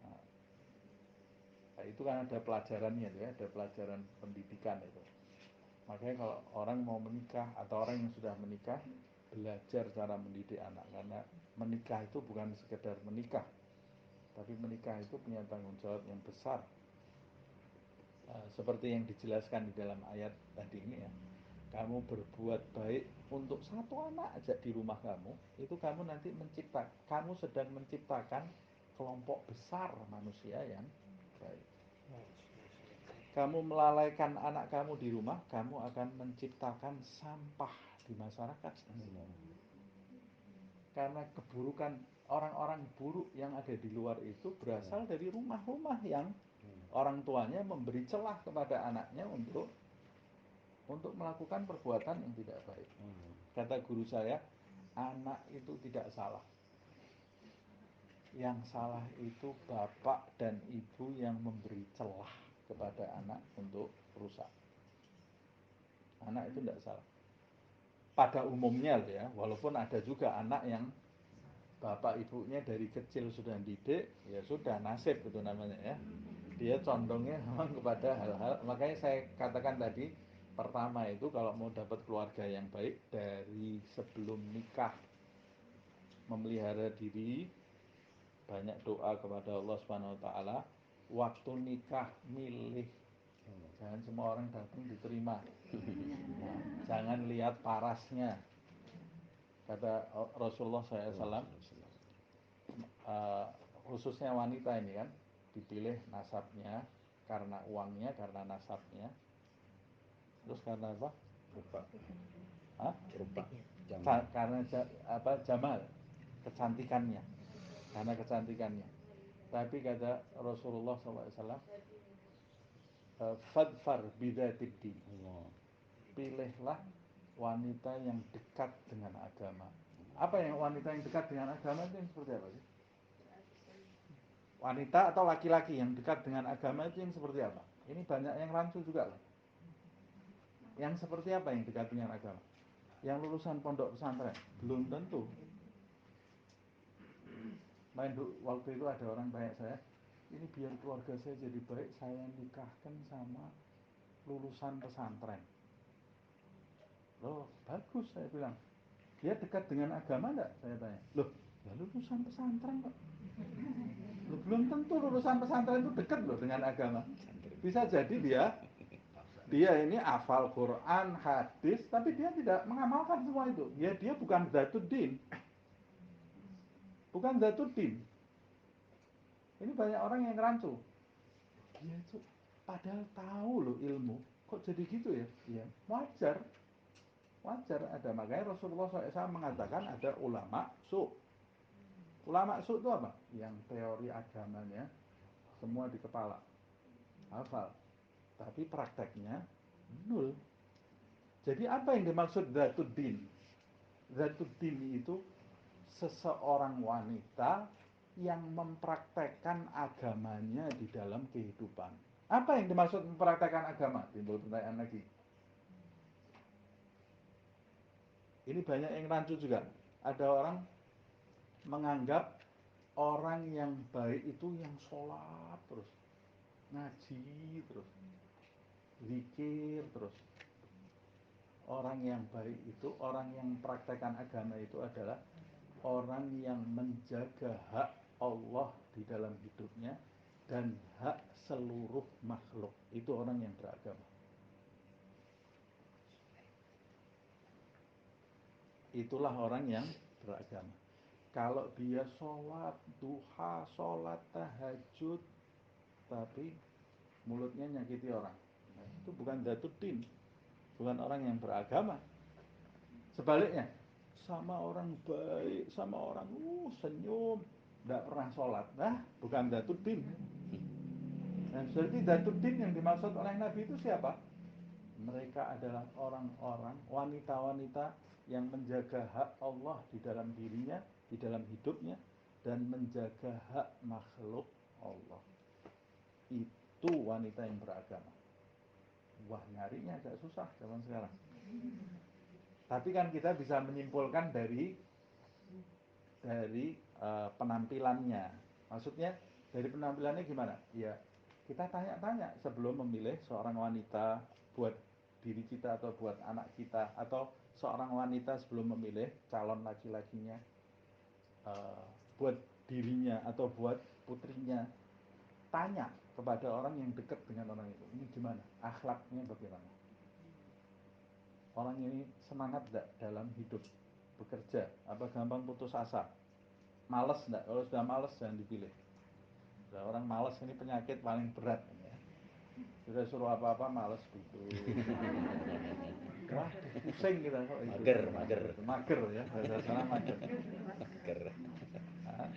nah, itu kan ada pelajarannya, ya, ada pelajaran pendidikan itu. Makanya kalau orang mau menikah atau orang yang sudah menikah, belajar cara mendidik anak, karena menikah itu bukan sekedar menikah, tapi menikah itu punya tanggung jawab yang besar. Seperti yang dijelaskan di dalam ayat tadi ini ya, kamu berbuat baik untuk satu anak aja di rumah kamu, itu kamu nanti kamu sedang menciptakan kelompok besar manusia yang baik. Kamu melalaikan anak kamu di rumah, kamu akan menciptakan sampah di masyarakat. Karena keburukan orang-orang buruk yang ada di luar itu berasal dari rumah-rumah yang orang tuanya memberi celah kepada anaknya untuk melakukan perbuatan yang tidak baik. Kata guru saya, anak itu tidak salah. Yang salah itu bapak dan ibu yang memberi celah kepada anak untuk rusak. Anak itu tidak salah. Pada umumnya ya, walaupun ada juga anak yang bapak ibunya dari kecil sudah didik, ya sudah nasib itu namanya ya. Dia condongnya memang kepada hal-hal, makanya saya katakan tadi, pertama itu kalau mau dapat keluarga yang baik dari sebelum nikah, memelihara diri, banyak doa kepada Allah Subhanahu wa taala, waktu nikah milih. Jangan semua orang datang diterima. Jangan lihat parasnya. Kata Rasulullah SAW, khususnya wanita ini kan, dipilih nasabnya karena uangnya, karena nasabnya. Terus karena apa? Rupa. Hah? Rupa. Karena jamal, kecantikannya. Karena kecantikannya. Tapi kata Rasulullah SAW, fadfar bidzatid din. Pilihlah wanita yang dekat dengan agama. Apa yang wanita yang dekat dengan agama itu yang seperti apa sih? Wanita atau laki-laki yang dekat dengan agama itu yang seperti apa? Ini banyak yang rancu juga loh. Yang seperti apa yang dekat dengan agama? Yang lulusan pondok pesantren? Belum tentu. Waktu itu ada orang tanya saya, ini biar keluarga saya jadi baik, saya nikahkan sama lulusan pesantren. Loh, bagus, saya bilang. Dia dekat dengan agama enggak? Saya tanya. Loh, ya lulusan pesantren kok. Loh, belum tentu lulusan pesantren itu dekat loh dengan agama. Bisa jadi dia Dia ini hafal Quran, hadis, tapi dia tidak mengamalkan semua itu. Ya dia bukan Zatuddin. Bukan Zatuddin. Ini banyak orang yang rancu. Dia itu padahal tahu loh ilmu. Kok jadi gitu ya? Ya wajar. Wajar ada. Makanya Rasulullah SAW mengatakan ada ulama su. Ulama su itu apa? Yang teori agamanya semua di kepala. Hafal. Tapi prakteknya nul. Jadi apa yang dimaksud Zatuddin? Zatuddin itu seseorang wanita yang mempraktekkan agamanya di dalam kehidupan. Apa yang dimaksud mempraktekkan agama? Timbul pertanyaan lagi. Ini banyak yang rancu juga. Ada orang menganggap orang yang baik itu yang sholat terus, ngaji terus, zikir terus. Orang yang baik itu, orang yang mempraktekkan agama itu adalah orang yang menjaga hak Allah di dalam hidupnya dan hak seluruh makhluk. Itu orang yang beragama. Itulah orang yang beragama. Kalau dia sholat duha, sholat tahajud, tapi mulutnya nyakiti orang, nah, itu bukan Zatuddin, bukan orang yang beragama. Sebaliknya, sama orang baik, sama orang senyum, tidak pernah sholat, nah bukan Zatuddin. Nah, berarti Zatuddin yang dimaksud oleh Nabi itu siapa? Mereka adalah orang-orang, wanita-wanita yang menjaga hak Allah di dalam dirinya, di dalam hidupnya, dan menjaga hak makhluk Allah. Itu wanita yang beragama. Wah, nyarinya agak susah zaman sekarang. Tapi kan kita bisa menyimpulkan dari penampilannya. Maksudnya dari penampilannya gimana? Ya, kita tanya-tanya sebelum memilih seorang wanita buat diri kita atau buat anak kita, atau seorang wanita sebelum memilih calon laki-lakinya buat dirinya atau buat putrinya. Tanya kepada orang yang dekat dengan orang itu, ini gimana? Akhlaknya bagaimana? Orang ini semangat enggak dalam hidup bekerja? Apa gampang putus asa? Males enggak? Kalau sudah males jangan dipilih. Nah, orang males ini penyakit paling berat ya. Sudah suruh apa-apa males gitu. Wah, pusing kita kok itu. Mager ya, bahasa sana mager. Mager. Nah,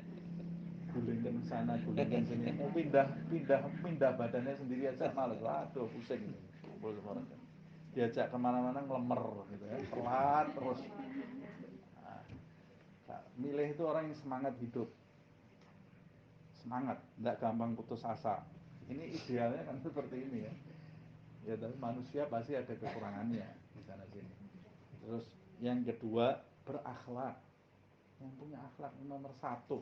gulingin sana, gulingin sini. Mau pindah badannya sendiri aja males. Waduh, pusing. Kumpul semua orang. Diajak kemana-mana ngelemer gitu ya, telat terus. Nah, milih itu orang yang semangat hidup. Semangat, tidak gampang putus asa. Ini idealnya kan seperti ini ya. Ya, tapi manusia pasti ada kekurangannya di sana sini. Terus yang kedua, berakhlak. Yang punya akhlak nomor satu.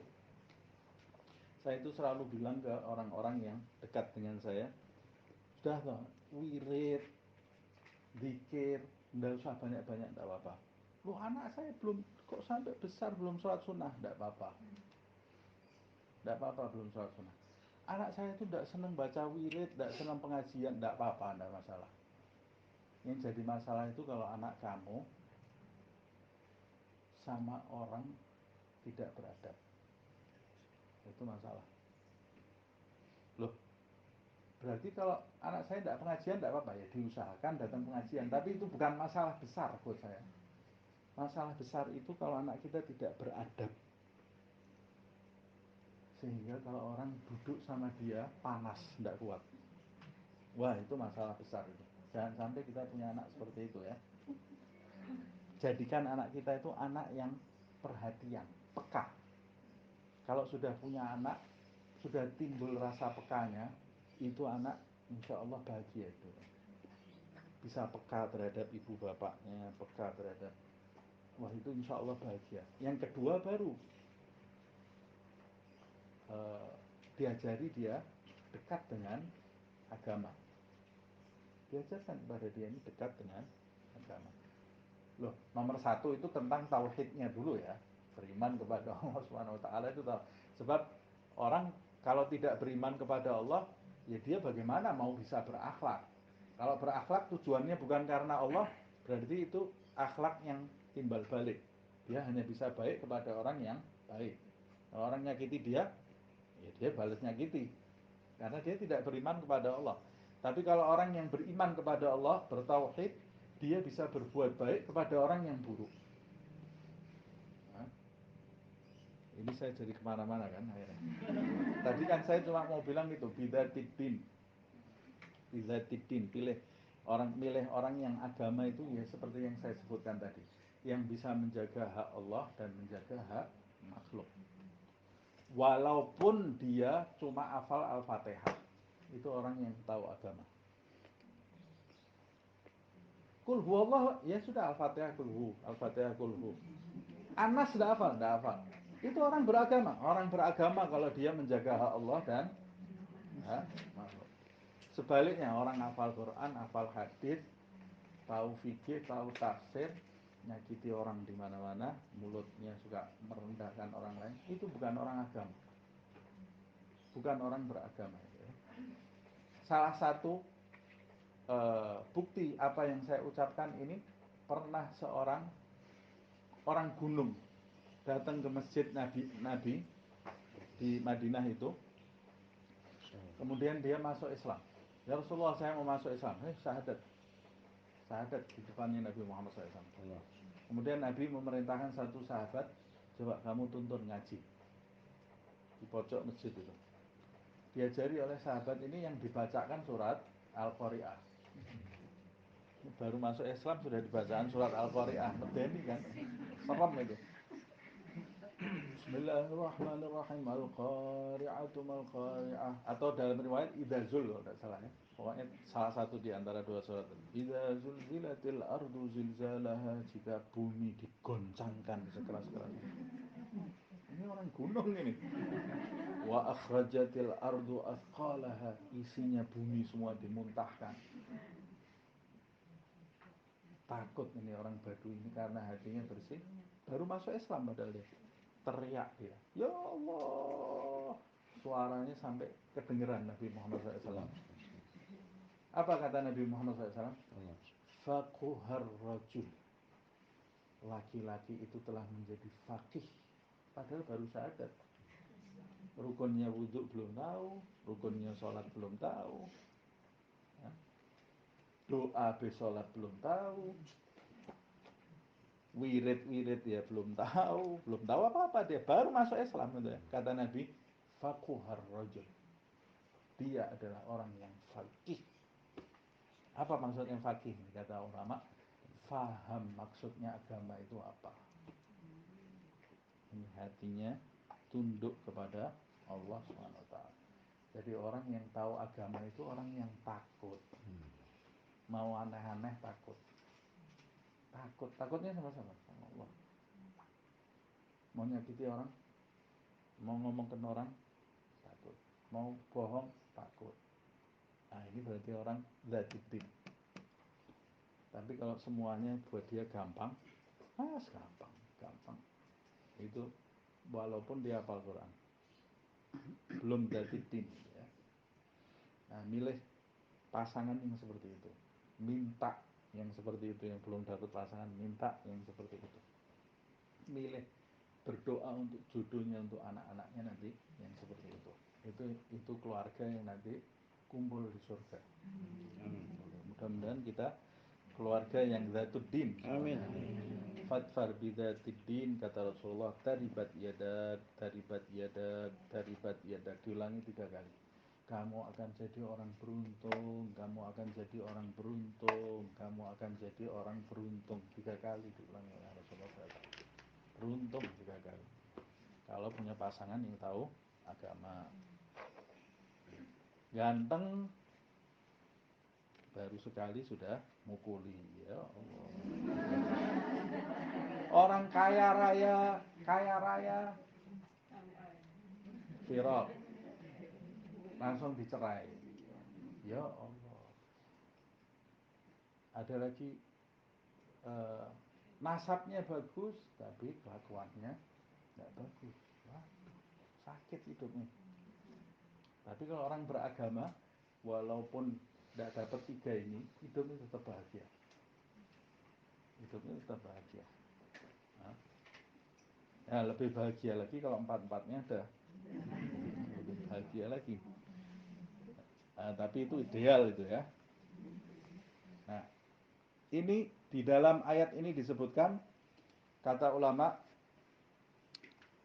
Saya itu selalu bilang ke orang-orang yang dekat dengan saya, sudah toh, wirid, zikir, tidak usah banyak-banyak, tidak apa-apa. Loh, anak saya belum, kok sampai besar belum sholat sunnah, tidak apa-apa. Tidak apa-apa belum sholat sunnah. Anak saya itu tidak senang baca wirid, tidak senang pengajian, tidak apa-apa, tidak masalah. Yang jadi masalah itu kalau anak kamu sama orang tidak beradab, itu masalah. Loh, berarti kalau anak saya tidak pengajian tidak apa-apa ya, diusahakan datang pengajian. Tapi itu bukan masalah besar buat saya. Masalah besar itu kalau anak kita tidak beradab, sehingga kalau orang duduk sama dia panas, tidak kuat. Wah, itu masalah besar itu. Jangan sampai kita punya anak seperti itu ya. Jadikan anak kita itu anak yang perhatian, peka. Kalau sudah punya anak, sudah timbul rasa pekanya, itu anak insya Allah bahagia itu. Bisa peka terhadap ibu bapaknya, peka terhadap, wah itu insya Allah bahagia. Yang kedua baru diajari dia dekat dengan agama. Diajarkan kepada dia ini dekat dengan agama. Loh, nomor satu itu tentang tauhidnya dulu ya, beriman kepada Allah Subhanahu Wa Taala itu tahu. Sebab orang kalau tidak beriman kepada Allah, ya dia bagaimana mau bisa berakhlak? Kalau berakhlak tujuannya bukan karena Allah, berarti itu akhlak yang timbal balik. Dia hanya bisa baik kepada orang yang baik. Kalau orang nyakiti dia, ya dia balas nyakiti. Karena dia tidak beriman kepada Allah. Tapi kalau orang yang beriman kepada Allah, bertauhid, dia bisa berbuat baik kepada orang yang buruk. Nah, ini saya jadi kemana-mana kan akhirnya. Tadi kan saya cuma mau bilang itu, bidatidin. Bidatidin, milih orang yang agama itu ya seperti yang saya sebutkan tadi. Yang bisa menjaga hak Allah dan menjaga hak makhluk. Walaupun dia cuma hafal Al-Fatihah. Itu orang yang tahu agama. Kul huwallah, ya sudah Al-Fatihah kulhu, Al-Fatihah kulhu. Anas sudah hafal, tidak hafal. Itu orang beragama. Orang beragama kalau dia menjaga hak Allah dan hak makhluk. Sebaliknya orang hafal Quran, hafal hadis, tahu fikih, tahu tafsir, nyakiti orang di mana-mana, mulutnya suka merendahkan orang lain, itu bukan orang agama. Bukan orang beragama. Salah satu bukti apa yang saya ucapkan ini, pernah seorang orang gunung datang ke masjid Nabi di Madinah itu, kemudian dia masuk Islam. Ya Rasulullah, saya mau masuk Islam. Syahadat di depannya Nabi Muhammad SAW. Kemudian Nabi memerintahkan satu sahabat, coba kamu tuntun ngaji di pojok masjid itu. Diajari oleh sahabat ini yang dibacakan surat Al-Qari'ah. Baru masuk Islam sudah dibacaan surat Al-Qari'ah, medeni kan, serem itu. Bismillahirrahmanirrahim. Al-Qari'atu mal-Qari'ah. Atau dalam riwayat Idzazul kalau tidak salah ya. Pokoknya salah satu di antara dua surat itu. Idza zulzilatil ardu zilzalaha, jika bumi digoncangkan sekeras-kerasnya. Ini orang gunung ini. Wa akhrajatil ardu athqalaha, isinya bumi semua dimuntahkan. Takut ini orang Baduy ini karena hatinya bersih. Baru masuk Islam padahal dia. Teriak dia, ya Allah, suaranya sampai kedengeran Nabi Muhammad SAW. Apa kata Nabi Muhammad SAW? Faquhar rajul, laki-laki itu telah menjadi faqih, padahal baru syahadat. Rukunnya wudhu belum tahu, rukunnya sholat belum tahu, doa sholat belum tahu, wirid ya belum tahu apa-apa, dia baru masuk Islam gitu ya. Kata Nabi, faquhar rajul, dia adalah orang yang faqih. Apa maksudnya faqih? Kata ulama, faham maksudnya agama itu apa. Ini hatinya tunduk kepada Allah SWT. Jadi orang yang tahu agama itu orang yang takut. Mau aneh-aneh takut. Takutnya sama-sama sama Allah. Mau nyakiti orang, mau ngomongin orang, takut. Mau bohong, takut. Nah ini berarti orang zatiddin. Tapi kalau semuanya buat dia gampang, gampang. Itu walaupun dia hafal Quran, belum zatiddin ya. Nah, milih pasangan yang seperti itu. Minta yang seperti itu, yang belum dapat pasangan, minta yang seperti itu. Milih berdoa untuk jodohnya, untuk anak-anaknya nanti yang seperti itu. Itu keluarga yang nanti kumpul di surga. Mudah-mudahan kita keluarga yang zatuddin. Amin. Fadfar bidzatiddin, kata Rasulullah, taribat yadak, diulangi 3 kali. Kamu akan jadi orang beruntung, kamu akan jadi orang beruntung, kamu akan jadi orang beruntung. 3 kali diulangi oleh Rasulullah SAW. Beruntung 3 kali. Kalau punya pasangan yang tahu agama. Ganteng baru sekali sudah mukuli, ya Allah. Orang kaya raya viral, langsung dicerai, ya Allah. Ada lagi nasabnya bagus tapi kelakuannya tidak bagus. Waduh, sakit hidupnya. Tapi kalau orang beragama, walaupun tidak dapat 3 ini, hidupnya tetap bahagia. Hidupnya tetap bahagia. Nah, ya, lebih bahagia lagi kalau 4-4-nya ada. Lebih bahagia lagi. Nah, tapi itu ideal itu ya. Nah, ini di dalam ayat ini disebutkan, kata ulama,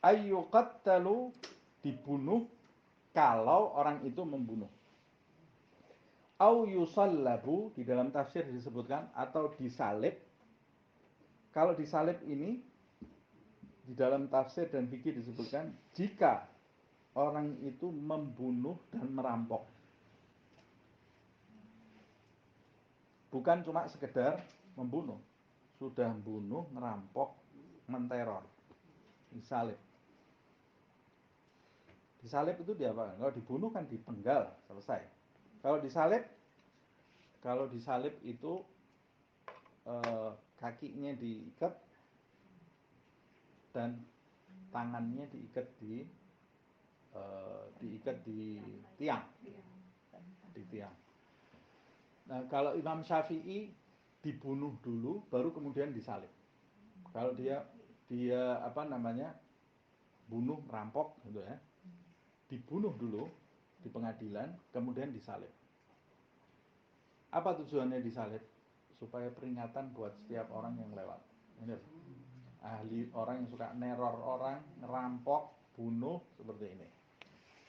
ayyuqattalu, dibunuh kalau orang itu membunuh. Au yusallabu, di dalam tafsir disebutkan, atau disalib. Kalau disalib ini di dalam tafsir dan fikih disebutkan jika orang itu membunuh dan merampok. Bukan cuma sekedar membunuh, sudah membunuh, merampok, menteror, disalib. Disalib itu diapakan? Kalau dibunuh kan dipenggal, selesai. Kalau disalib itu kakinya diikat dan tangannya diikat di tiang, di tiang. Nah, kalau Imam Syafi'i dibunuh dulu, baru kemudian disalib. Kalau dia bunuh, merampok, gitu ya, dibunuh dulu di pengadilan, kemudian disalib. Apa tujuannya disalib? Supaya peringatan buat setiap orang yang lewat. Ini ahli orang yang suka neror orang, ngerampok, bunuh, seperti ini.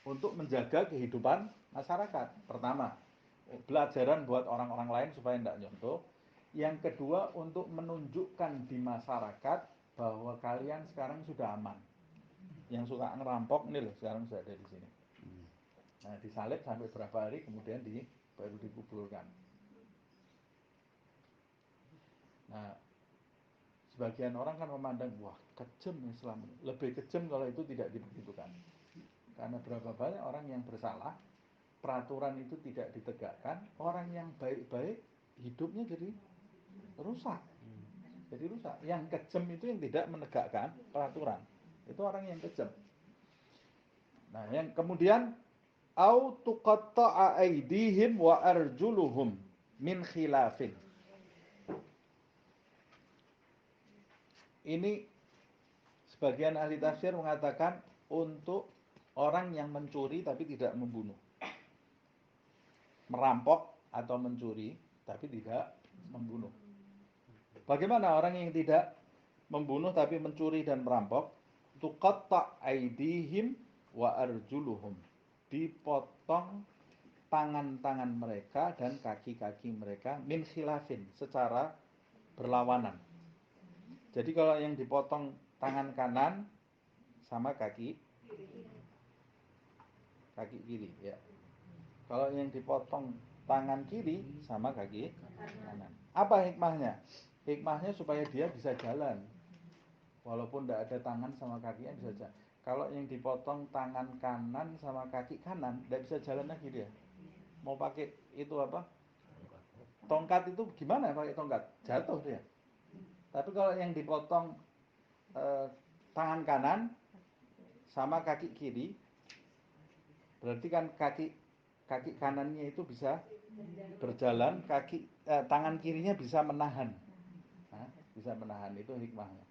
Untuk menjaga kehidupan masyarakat. Pertama, pelajaran buat orang-orang lain supaya tidak nyontoh. Yang kedua, untuk menunjukkan di masyarakat bahwa kalian sekarang sudah aman. Yang suka ngerampok ini loh, sekarang sudah ada di sini. Nah, disalib sampai berapa hari, kemudian baru dikuburkan. Nah, sebagian orang kan memandang, wah kejam Islam. Lebih kejam kalau itu tidak dibegitukan. Karena berapa banyak orang yang bersalah, peraturan itu tidak ditegakkan, orang yang baik-baik hidupnya jadi rusak. Jadi rusak. Yang kejam itu yang tidak menegakkan peraturan. Itu orang yang kejam. Nah, yang kemudian au tuqatta'a aydihim wa arjuluhum min khilafin. Ini sebagian ahli tafsir mengatakan untuk orang yang mencuri tapi tidak membunuh. Merampok atau mencuri tapi tidak membunuh. Bagaimana orang yang tidak membunuh tapi mencuri dan merampok? Tuqatta' aydihim wa arjuluhum. Dipotong tangan-tangan mereka dan kaki-kaki mereka min khilafin, secara berlawanan. Jadi kalau yang dipotong tangan kanan sama kaki kiri ya. Kalau yang dipotong tangan kiri sama kaki kanan. Apa hikmahnya? Hikmahnya supaya dia bisa jalan. Walaupun tidak ada tangan sama kakinya bisa jalan. Kalau yang dipotong tangan kanan sama kaki kanan, tidak bisa jalan lagi dia. Mau pakai itu apa? Tongkat itu gimana pakai tongkat? Jatuh dia. Tapi kalau yang dipotong tangan kanan sama kaki kiri, berarti kan kaki kanannya itu bisa berjalan, tangan kirinya bisa menahan. Nah, bisa menahan, itu hikmahnya.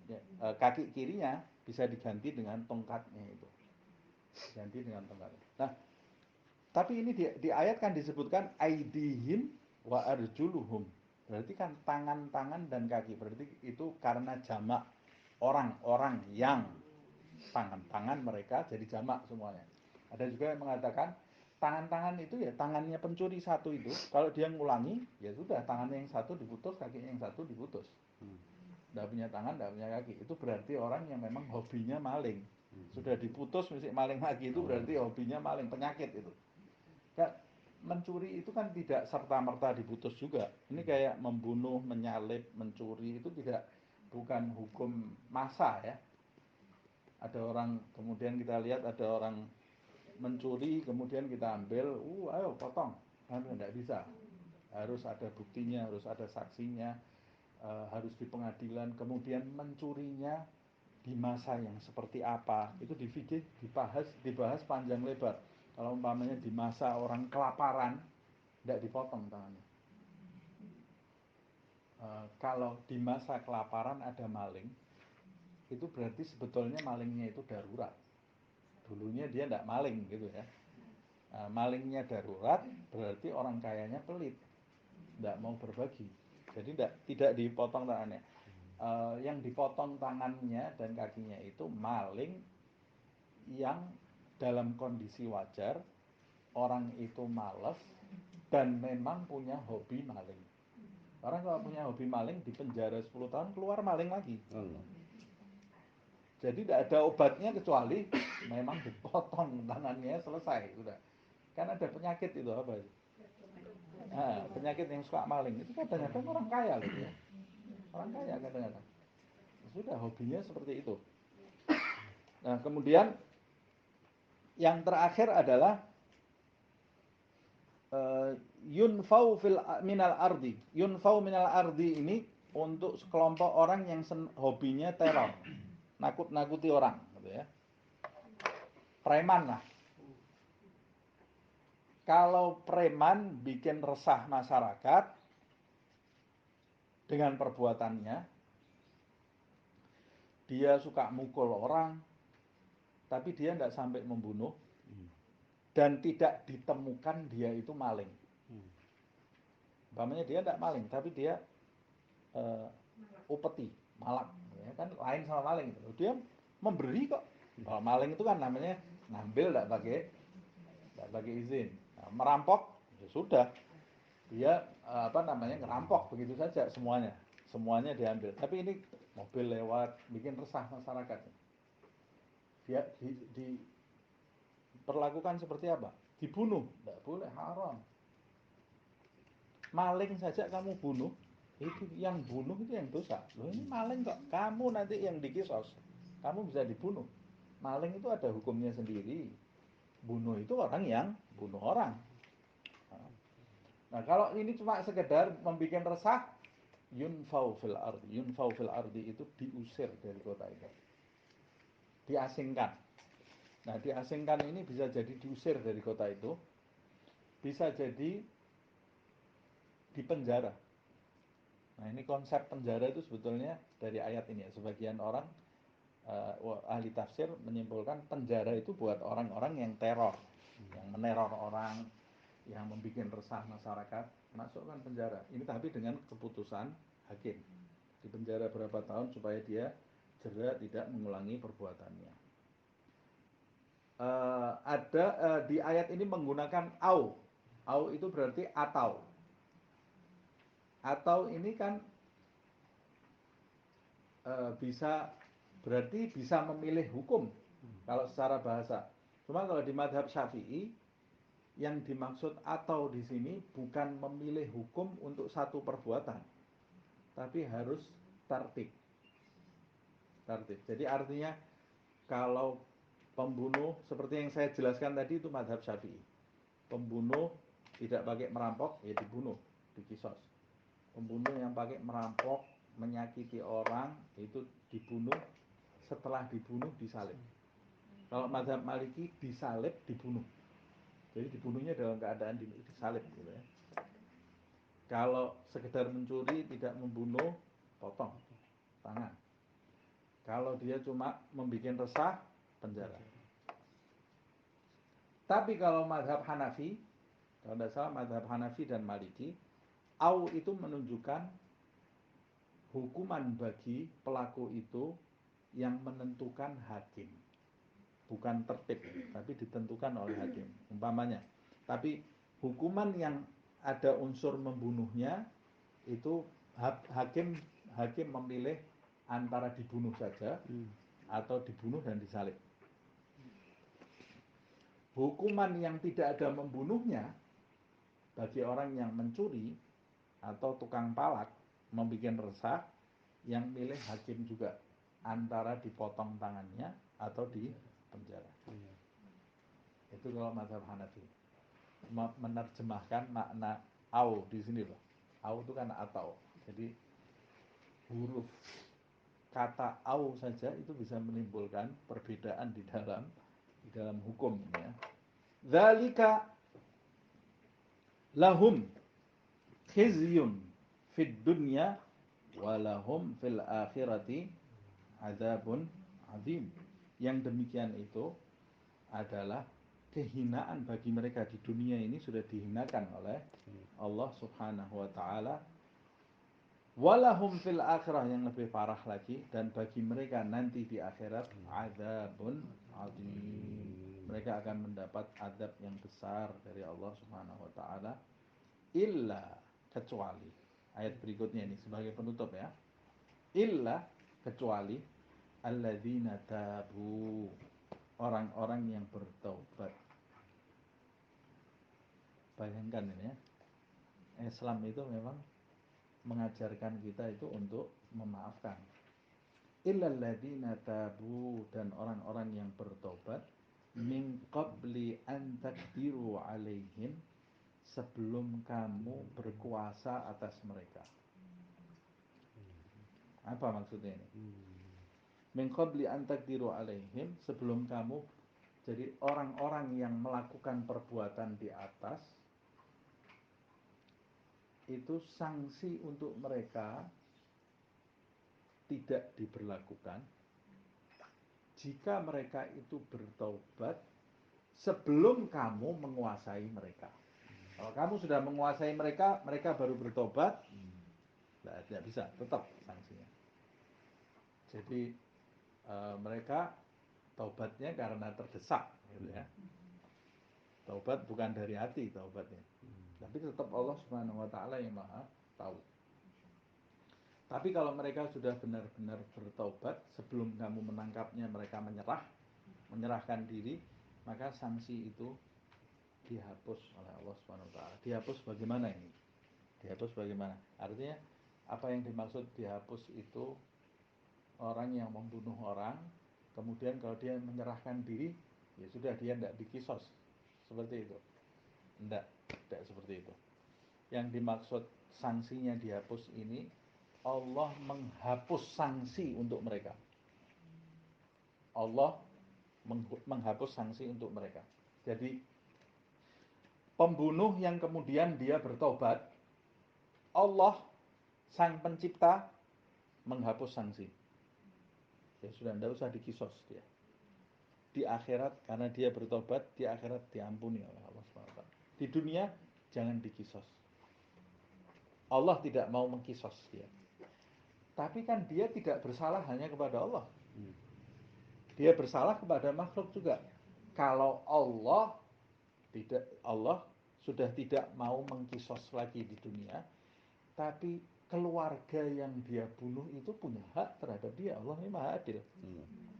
Ya, kaki kirinya bisa diganti dengan tongkatnya itu. Diganti dengan tongkat. Nah, tapi ini di ayat kan disebutkan aidihim wa arjuluhum. Berarti kan tangan-tangan dan kaki. Berarti itu karena jamak orang-orang yang tangan-tangan mereka jadi jamak semuanya. Ada juga yang mengatakan tangan-tangan itu ya tangannya pencuri satu itu. Kalau dia ngulangi, ya sudah tangannya yang satu diputus, kakinya yang satu diputus. Tidak punya tangan, tidak punya kaki. Itu berarti orang yang memang hobinya maling. Sudah diputus, mesti maling lagi, itu berarti hobinya maling, penyakit itu. Mencuri itu kan tidak serta-merta diputus juga. Ini kayak membunuh, menyalip, mencuri itu bukan hukum massa ya. Ada orang, kemudian kita lihat ada orang mencuri, kemudian kita ambil, ayo potong. Kan tidak bisa. Harus ada buktinya, harus ada saksinya, harus di pengadilan. Kemudian mencurinya di masa yang seperti apa, itu di fikih dibahas panjang lebar. Kalau umpamanya di masa orang kelaparan, tidak dipotong tangannya. Kalau di masa kelaparan ada maling, itu berarti sebetulnya malingnya itu darurat. Dulunya dia tidak maling gitu ya. Malingnya darurat berarti orang kayanya pelit, tidak mau berbagi. Jadi tidak dipotong tangannya. Yang dipotong tangannya dan kakinya itu maling yang dalam kondisi wajar, orang itu malas dan memang punya hobi maling. Orang kalau punya hobi maling di penjara 10 tahun keluar maling lagi. Allah. Jadi tidak ada obatnya kecuali memang dipotong tangannya, selesai sudah. Kan ada penyakit itu apa? Penyakit yang suka maling itu kadang-kadang orang kaya loh ya. Orang kaya kadang-kadang. Sudah hobinya seperti itu. Nah, kemudian yang terakhir adalah yunfau minal ardi. Yunfau minal ardi ini untuk sekelompok orang yang hobinya teror, nakut-nakuti orang, gitu ya. Preman lah. Kalau preman bikin resah masyarakat dengan perbuatannya, dia suka mukul orang, tapi dia tidak sampai membunuh, dan tidak ditemukan dia itu maling. Umpamanya dia tidak maling, tapi dia upeti, malak, ya kan lain sama maling itu. Dia memberi kok. Kalau maling itu kan namanya ngambil tidak pakai izin. Nah, merampok ya sudah, dia ngerampok begitu saja semuanya diambil. Tapi ini mobil lewat bikin resah masyarakat. Dia diperlakukan seperti apa? Dibunuh, tidak boleh, haram. Maling saja kamu bunuh, itu yang bunuh itu yang dosa. Loh ini maling kok, kamu nanti yang dikisos, kamu bisa dibunuh. Maling itu ada hukumnya sendiri. Bunuh itu orang yang bunuh orang. Nah, kalau ini cuma sekedar membuat resah, yunfau fil ardi itu diusir dari kota itu. Diasingkan. Nah, diasingkan ini bisa jadi diusir dari kota itu, bisa jadi dipenjara. Nah, ini konsep penjara itu sebetulnya dari ayat ini ya. Sebagian orang ahli tafsir menyimpulkan penjara itu buat orang-orang yang teror, yang meneror orang, yang membuat resah masyarakat, masukkan penjara. Ini tapi dengan keputusan hakim. Di penjara berapa tahun supaya dia jera tidak mengulangi perbuatannya. Di ayat ini menggunakan au. Au itu berarti atau. Atau ini kan berarti bisa memilih hukum kalau secara bahasa. Cuma kalau di mazhab Syafi'i yang dimaksud atau di sini bukan memilih hukum untuk satu perbuatan, tapi harus tertib. Jadi artinya kalau pembunuh seperti yang saya jelaskan tadi itu mazhab Syafi'i. Pembunuh tidak pakai merampok ya dibunuh, dikisos. Pembunuh yang pakai merampok, menyakiti orang itu dibunuh, setelah dibunuh disalib. Kalau mazhab Maliki disalib dibunuh. Jadi dibunuhnya dalam keadaan disalib gitu ya. Kalau sekedar mencuri tidak membunuh, potong tangan. Kalau dia cuma membuat resah, penjara. Tapi kalau mazhab Hanafi, kalau tidak salah mazhab Hanafi dan Maliki, au itu menunjukkan hukuman bagi pelaku itu yang menentukan hakim. Bukan tertib, tapi ditentukan oleh hakim. Umpamanya. Tapi hukuman yang ada unsur membunuhnya itu hakim memilih antara dibunuh saja atau dibunuh dan disalib. Hukuman yang tidak ada membunuhnya bagi orang yang mencuri atau tukang palak membuat resah, yang milih hakim juga antara dipotong tangannya atau di penjara. Itu kalau mazhab Hanafi menerjemahkan makna au di sini loh. Au itu kan atau. Jadi huruf kata au saja itu bisa menimbulkan perbedaan di dalam hukum ya. Dzalika Lahum khizyun fid dunya walahum fil akhirati adzabun azim. Yang demikian itu adalah kehinaan bagi mereka di dunia ini, sudah dihinakan oleh Allah Subhanahu wa taala. Walahum fil akhirah, yang lebih parah lagi, dan bagi mereka nanti di akhirat adzabun azim. Mereka akan mendapat azab yang besar dari Allah Subhanahu wa taala, illa, kecuali, ayat berikutnya ini sebagai penutup ya. Illa, kecuali alladzina tabu, orang-orang yang bertaubat. Bayangkan ini ya, Islam itu memang mengajarkan kita itu untuk memaafkan. Illal ladzina tabu, dan orang-orang yang bertobat, min qabli an taqdiru alaihim, sebelum kamu berkuasa atas mereka. Apa maksudnya ini? Min qabli an taqdiru alaihim, sebelum kamu, jadi orang-orang yang melakukan perbuatan di atas itu sanksi untuk mereka tidak diberlakukan jika mereka itu bertaubat sebelum kamu menguasai mereka. Kalau kamu sudah menguasai mereka, mereka baru bertobat, tidak bisa, tetap sanksinya. Jadi mereka taubatnya karena terdesak, gitu ya. Taubat bukan dari hati taubatnya, tapi tetap Allah Subhanahu wa taala yang Maha tahu. Tapi kalau mereka sudah benar-benar bertaubat, sebelum kamu menangkapnya mereka menyerahkan diri, maka sanksi itu dihapus oleh Allah Subhanahu wa taala. Dihapus bagaimana ini? Dihapus bagaimana? Artinya apa yang dimaksud dihapus itu, orang yang membunuh orang, kemudian kalau dia menyerahkan diri, ya sudah, dia tidak dikisos. Seperti itu. Tidak seperti itu. Yang dimaksud sanksinya dihapus ini, Allah menghapus sanksi untuk mereka. Allah menghapus sanksi untuk mereka. Jadi pembunuh yang kemudian dia bertobat, Allah sang pencipta menghapus sanksi. Ya sudah, tidak usah dikisos dia. Di akhirat, karena dia bertobat, di akhirat diampuni oleh Allah SWT. Di dunia jangan dikisos. Allah tidak mau mengkisos dia. Tapi kan dia tidak bersalah hanya kepada Allah. Dia bersalah kepada makhluk juga. Kalau Allah sudah tidak mau mengkisos lagi di dunia, tapi keluarga yang dia bunuh itu punya hak terhadap dia. Allah ini Maha Adil.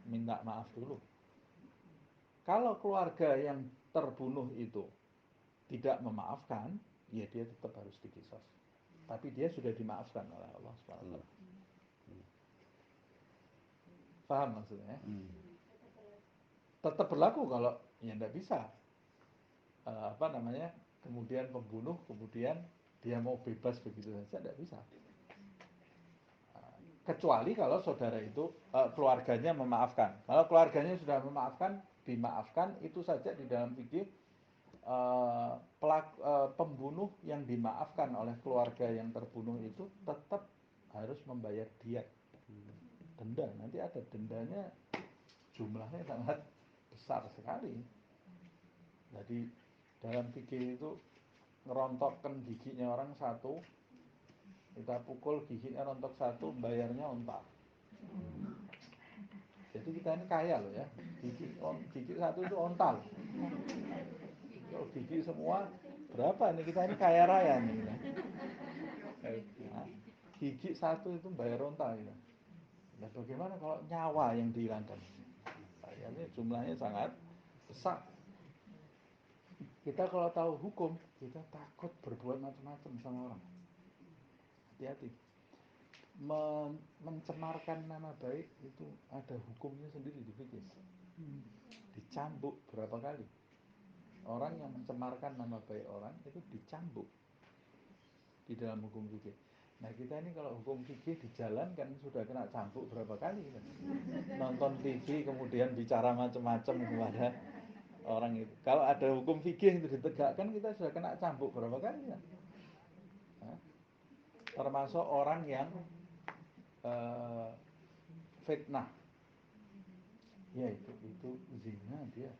Minta maaf dulu. Kalau keluarga yang terbunuh itu tidak memaafkan, ya dia tetap harus dikisos. Tapi dia sudah dimaafkan oleh Allah SWT. Paham maksudnya? Tetap berlaku kalau ya tidak bisa. Kemudian pembunuh, kemudian dia mau bebas begitu saja, tidak bisa. Kecuali kalau saudara itu keluarganya memaafkan. Kalau keluarganya sudah memaafkan, dimaafkan, itu saja di dalam fikih pembunuh yang dimaafkan oleh keluarga yang terbunuh itu tetap harus membayar diat, denda. Nanti ada dendanya, jumlahnya sangat besar sekali. Jadi dalam fikih itu ngerontokkan giginya orang satu, kita pukul giginya rontok satu, bayarnya onta. Jadi kita ini kaya loh ya, gigi satu itu onta loh. Kalau gigi semua berapa nih, kita ini kaya raya nih. Nah, gigi satu itu bayar onta gitu. Nah, bagaimana kalau nyawa yang dihilangkan? Bayarnya jumlahnya sangat besar. Kita kalau tahu hukum, kita takut berbuat macam-macam sama orang. Hati-hati. Mencemarkan nama baik itu ada hukumnya sendiri di fikih. Dicambuk berapa kali? Orang yang mencemarkan nama baik orang itu dicambuk di dalam hukum fikih. Nah kita ini kalau hukum fikih di jalan kan sudah kena cambuk berapa kali kan? Nonton TV kemudian bicara macam-macam kepada orang itu. Kalau ada hukum fikih itu ditegakkan, kita sudah kena cambuk berapa kali ya? Hah? Termasuk orang yang fitnah, ya itu zina, dia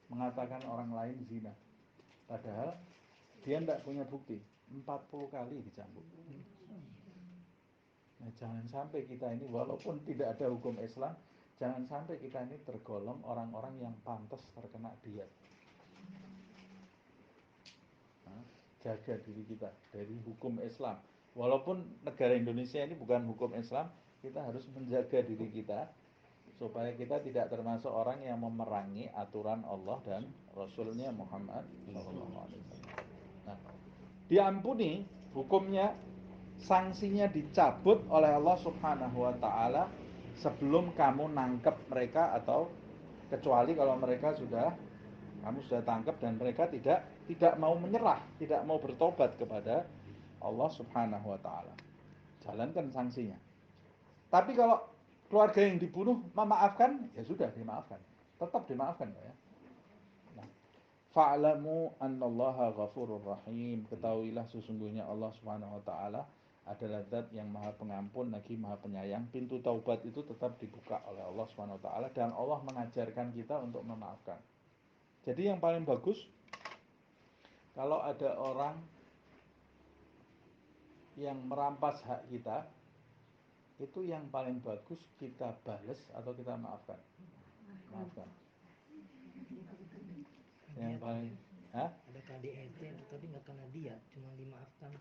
mengatakan orang lain zina, padahal dia tidak punya bukti. 40 kali dicambuk. Nah, jangan sampai kita ini, walaupun tidak ada hukum Islam, jangan sampai kita ini tergolong orang-orang yang pantas terkena diat. Nah, jaga diri kita dari hukum Islam. Walaupun negara Indonesia ini bukan hukum Islam, kita harus menjaga diri kita supaya kita tidak termasuk orang yang memerangi aturan Allah dan Rasulnya Muhammad SAW. Nah, diampuni hukumnya, sanksinya dicabut oleh Allah Subhanahu wa taala sebelum kamu nangkep mereka, atau kecuali kalau mereka kamu sudah tangkap dan mereka tidak mau menyerah, tidak mau bertobat kepada Allah Subhanahu wa taala. Jalankan sanksinya. Tapi kalau keluarga yang dibunuh memaafkan, ya sudah dimaafkan. Tetap dimaafkan ya. Nah, fa'lamu annallaha ghafurur rahim. Ketahuilah sesungguhnya Allah Subhanahu wa taala adalah zat yang maha pengampun lagi maha penyayang. Pintu taubat itu tetap dibuka oleh Allah Subhanahu wa taala, dan Allah mengajarkan kita untuk memaafkan. Jadi yang paling bagus, kalau ada orang yang merampas hak kita, itu yang paling bagus kita balas atau kita maafkan. Maafkan. Yang paling, ada KDRT tapi nggak kena dia, cuma dimaafkan.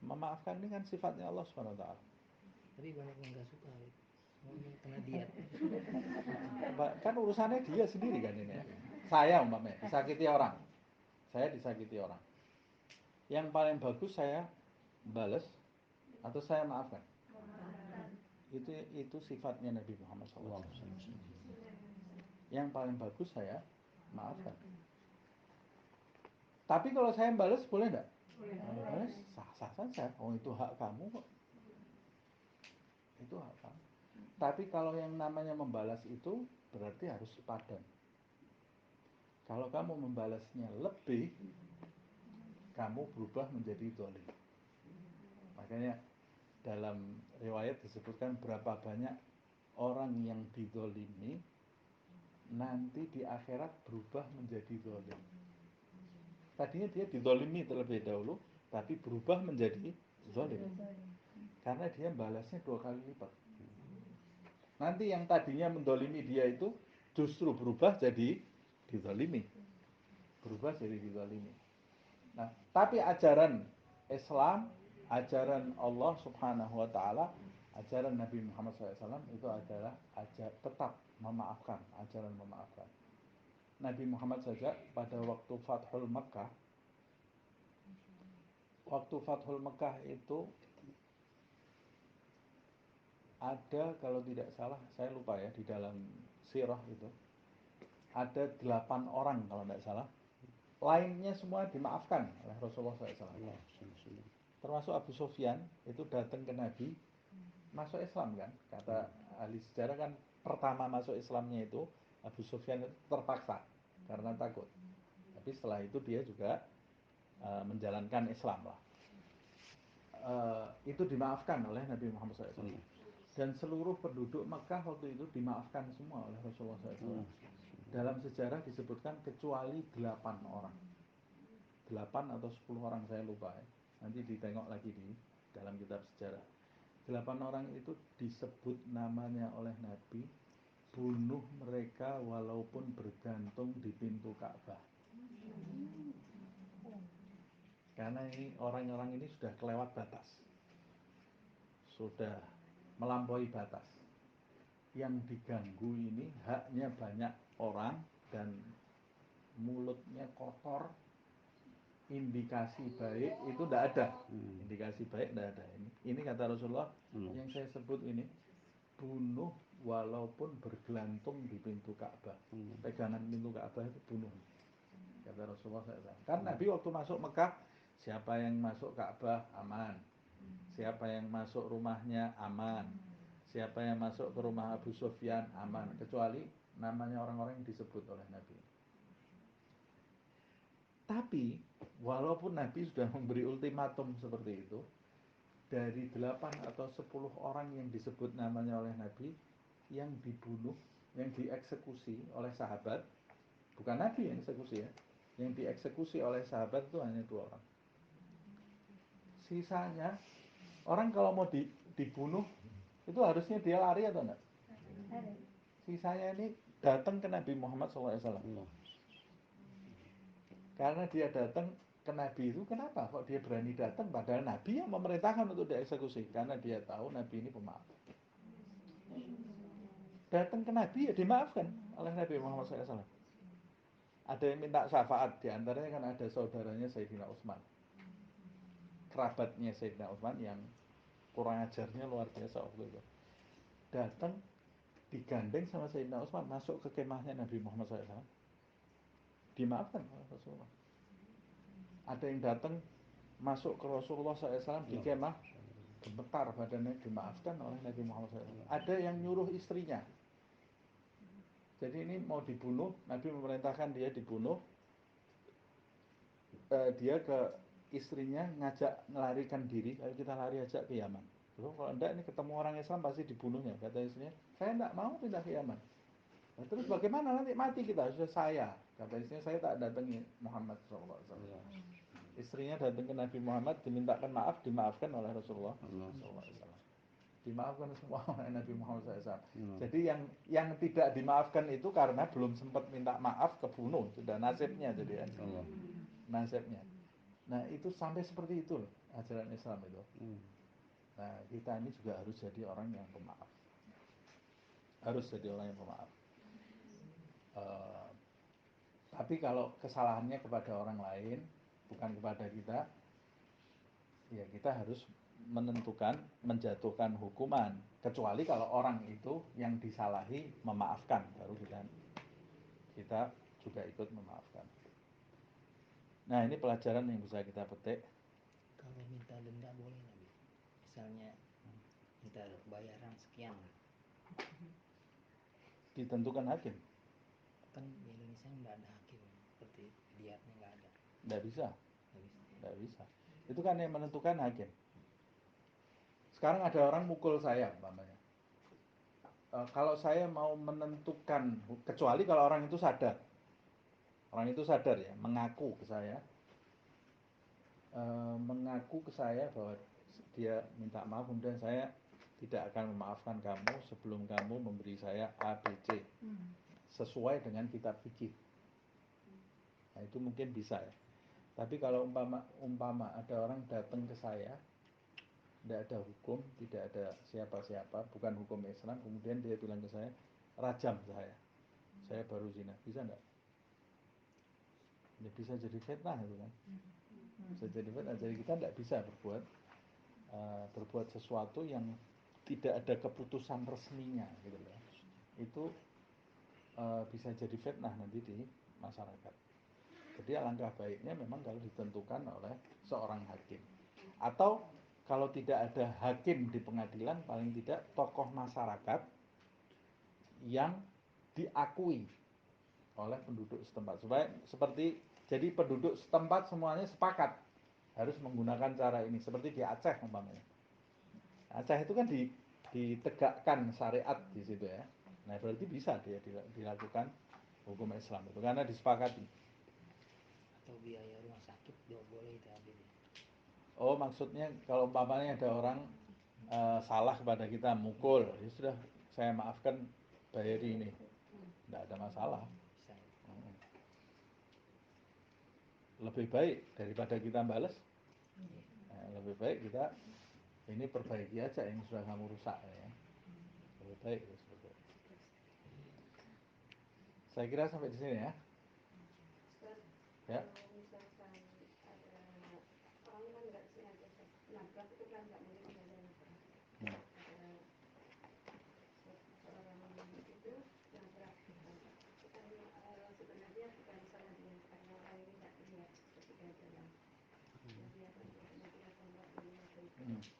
Memaafkan ini kan sifatnya Allah Subhanahu wa taala. Tapi banyak yang nggak suka, semuanya kena dia. Kan urusannya dia sendiri kan ini ya. Saya umpamanya disakiti orang, saya disakiti orang, yang paling bagus saya balas atau saya maafkan? Itu sifatnya Nabi Muhammad SAW. Yang paling bagus saya maafkan. Tapi kalau saya balas boleh enggak? Balas sah-sah saja. Oh, itu hak kamu kok. Itu hak kamu. Tapi kalau yang namanya membalas itu berarti harus padan. Kalau kamu membalasnya lebih, kamu berubah menjadi zalim. Makanya dalam riwayat disebutkan berapa banyak orang yang dizalimi nanti di akhirat berubah menjadi zalim. Tadinya dia dizalimi terlebih dahulu, tapi berubah menjadi zalim. Karena dia balasnya 2 kali lipat. Nanti yang tadinya mendolimi dia itu justru berubah jadi dizalimi. Berubah jadi dizalimi. Nah, tapi ajaran Islam, ajaran Allah Subhanahu wa taala, ajaran Nabi Muhammad SAW itu adalah tetap memaafkan, ajaran memaafkan. Nabi Muhammad saja pada waktu Fathul Mekah itu ada, kalau tidak salah, saya lupa ya, di dalam sirah itu ada 8 orang kalau tidak salah. Lainnya semua dimaafkan oleh Rasulullah SAW. Termasuk Abu Sufyan itu datang ke Nabi, masuk Islam kan. Kata ahli sejarah kan pertama masuk Islamnya itu Abu Sufyan terpaksa karena takut. Tapi setelah itu dia juga menjalankan Islam lah. Itu dimaafkan oleh Nabi Muhammad SAW. Dan seluruh penduduk Mekah waktu itu dimaafkan semua oleh Rasulullah SAW. Dalam sejarah disebutkan kecuali 8 orang. 8 atau 10 orang saya lupa ya. Nanti ditengok lagi di dalam kitab sejarah. 8 orang itu disebut namanya oleh Nabi, bunuh mereka walaupun bergantung di pintu Ka'bah. Karena ini orang-orang ini sudah kelewat batas, sudah melampaui batas. Yang diganggu ini haknya banyak orang dan mulutnya kotor. Indikasi baik itu tidak ada. Indikasi baik tidak ada. Ini kata Rasulullah, yang saya sebut ini bunuh walaupun bergelantung di pintu Ka'bah. Pegangan pintu Ka'bah itu bunuh, kata Rasulullah SAW. Kan Nabi waktu masuk Mekah, siapa yang masuk Ka'bah aman, siapa yang masuk rumahnya aman, siapa yang masuk ke rumah Abu Sufyan aman, kecuali namanya orang-orang yang disebut oleh Nabi. Tapi walaupun Nabi sudah memberi ultimatum seperti itu, dari 8 atau 10 orang yang disebut namanya oleh Nabi, yang dibunuh, yang dieksekusi oleh sahabat, bukan Nabi yang eksekusi ya, yang dieksekusi oleh sahabat itu hanya 2 orang. Sisanya, orang kalau mau dibunuh, itu harusnya dia lari atau enggak? Sisanya ini datang ke Nabi Muhammad SAW. Karena dia datang ke Nabi itu, kenapa kok dia berani datang? Padahal Nabi yang memerintahkan untuk dieksekusi. Karena dia tahu Nabi ini pemaaf. Datang ke Nabi ya dimaafkan oleh Nabi Muhammad SAW. Ada yang minta syafaat, diantaranya kan ada saudaranya Sayyidina Utsman, kerabatnya Sayyidina Utsman yang kurang ajarnya luar biasa waktu itu. Datang digandeng sama Sayyidina Utsman masuk ke kemahnya Nabi Muhammad SAW, dimaafkan oleh Rasulullah. Ada yang datang masuk ke Rasulullah SAW di kemah, gemetar badannya, dimaafkan oleh Nabi Muhammad SAW. Ada yang nyuruh istrinya, jadi ini mau dibunuh, Nabi memerintahkan dia dibunuh, dia ke istrinya ngajak ngelarikan diri, ayo kita lari aja ke Yaman. Loh, kalau enggak ini ketemu orang Islam pasti dibunuhnya. Kata istrinya, saya enggak mau pindah ke Yaman. Nah, terus bagaimana nanti mati kita? Sudah saya. Kata istrinya, saya tak datangi Muhammad SAW. Istrinya datang ke Nabi Muhammad, dimintakan maaf, dimaafkan oleh Rasulullah SAW. Dimaafkan semua oleh Nabi Muhammad SAW. Jadi yang tidak dimaafkan itu karena belum sempat minta maaf, kebunuh. Sudah nasibnya jadi ya. Nasibnya. Nah itu sampai seperti itu loh ajaran Islam itu. Nah kita ini juga harus jadi orang yang pemaaf. Harus jadi orang yang pemaaf. Tapi kalau kesalahannya kepada orang lain, bukan kepada kita, ya kita harus menentukan, menjatuhkan hukuman. Kecuali kalau orang itu yang disalahi memaafkan, baru kita juga ikut memaafkan. Nah ini pelajaran yang bisa kita petik. Kalau minta denda boleh Nabi. Misalnya minta bayaran sekian, Ditentukan hakim. kan di Indonesia nggak ada hakim, seperti diatnya nggak ada. Nggak bisa. Nggak bisa. Nggak bisa. Itu kan yang menentukan hakim. Sekarang ada orang mukul saya umpamanya. Kalau saya mau menentukan, kecuali kalau orang itu sadar. Orang itu sadar ya, mengaku ke saya. Mengaku ke saya bahwa dia minta maaf, kemudian saya tidak akan memaafkan kamu sebelum kamu memberi saya A, B, C. Sesuai dengan kitab fikih. Nah itu mungkin bisa ya. Tapi kalau umpama ada orang datang ke saya, tidak ada hukum, tidak ada siapa-siapa, bukan hukum Islam, kemudian dia bilang ke saya, rajam saya baru zina, bisa enggak? Ya bisa jadi fitnah itu kan, bisa jadi fitnah. Jadi kita tidak bisa berbuat sesuatu yang tidak ada keputusan resminya gitu ya. Itu bisa jadi fitnah nanti di masyarakat. Jadi alangkah baiknya memang kalau ditentukan oleh seorang hakim. Atau kalau tidak ada hakim di pengadilan, paling tidak tokoh masyarakat yang diakui oleh penduduk setempat. Supaya seperti, jadi penduduk setempat semuanya sepakat harus menggunakan cara ini. Seperti di Aceh umpamanya. Aceh itu kan ditegakkan syariat di situ ya. Nah berarti bisa dia dilakukan hukum Islam itu karena disepakati. Atau biaya rumah sakit juga boleh itu Habib. Oh maksudnya kalau umpamanya ada orang salah kepada kita, mukul, ya sudah saya maafkan, bayari ini, tidak ada masalah. Bisa. Lebih baik daripada kita balas, lebih baik kita ini perbaiki aja yang sudah kamu rusak ya. Lebih baik seperti itu. Saya kira sampai di sini ya. Ya. Kalau misalkan ada orang kan nggak sengaja nabrak, itu kan nggak mungkin sengaja nabrak. Ada seorang itu nabrak, itu kan sebenarnya bukan salah dia karena orang ini nggak lihat ketika jalan. Dia kan kemudian tembak ini atau itu.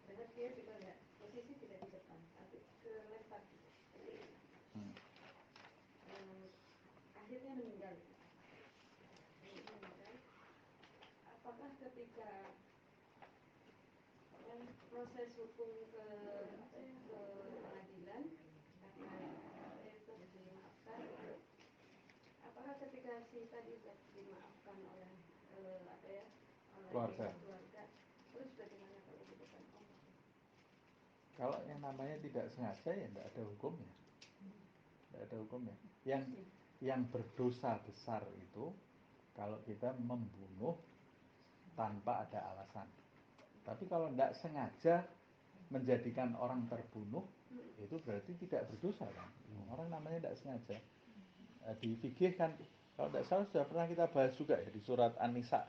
Padahal dia juga nggak, posisi tidak di depan, tapi kelempar. akhirnya meninggal. Apakah ketika proses hukum ke pengadilan itu dimaafkan, apakah ketika si tadi dimaafkan oleh oleh keluarga. terus bagaimana kalau di depan Allah? Kalau yang namanya tidak sengaja ya tidak ada hukumnya. Tidak ada hukumnya. Yang berdosa besar itu kalau kita membunuh tanpa ada alasan. Tapi kalau tidak sengaja menjadikan orang terbunuh, itu berarti tidak berdosa kan? Orang namanya tidak sengaja. Di fikih kan, kalau tidak salah sudah pernah kita bahas juga ya di surat An-Nisa.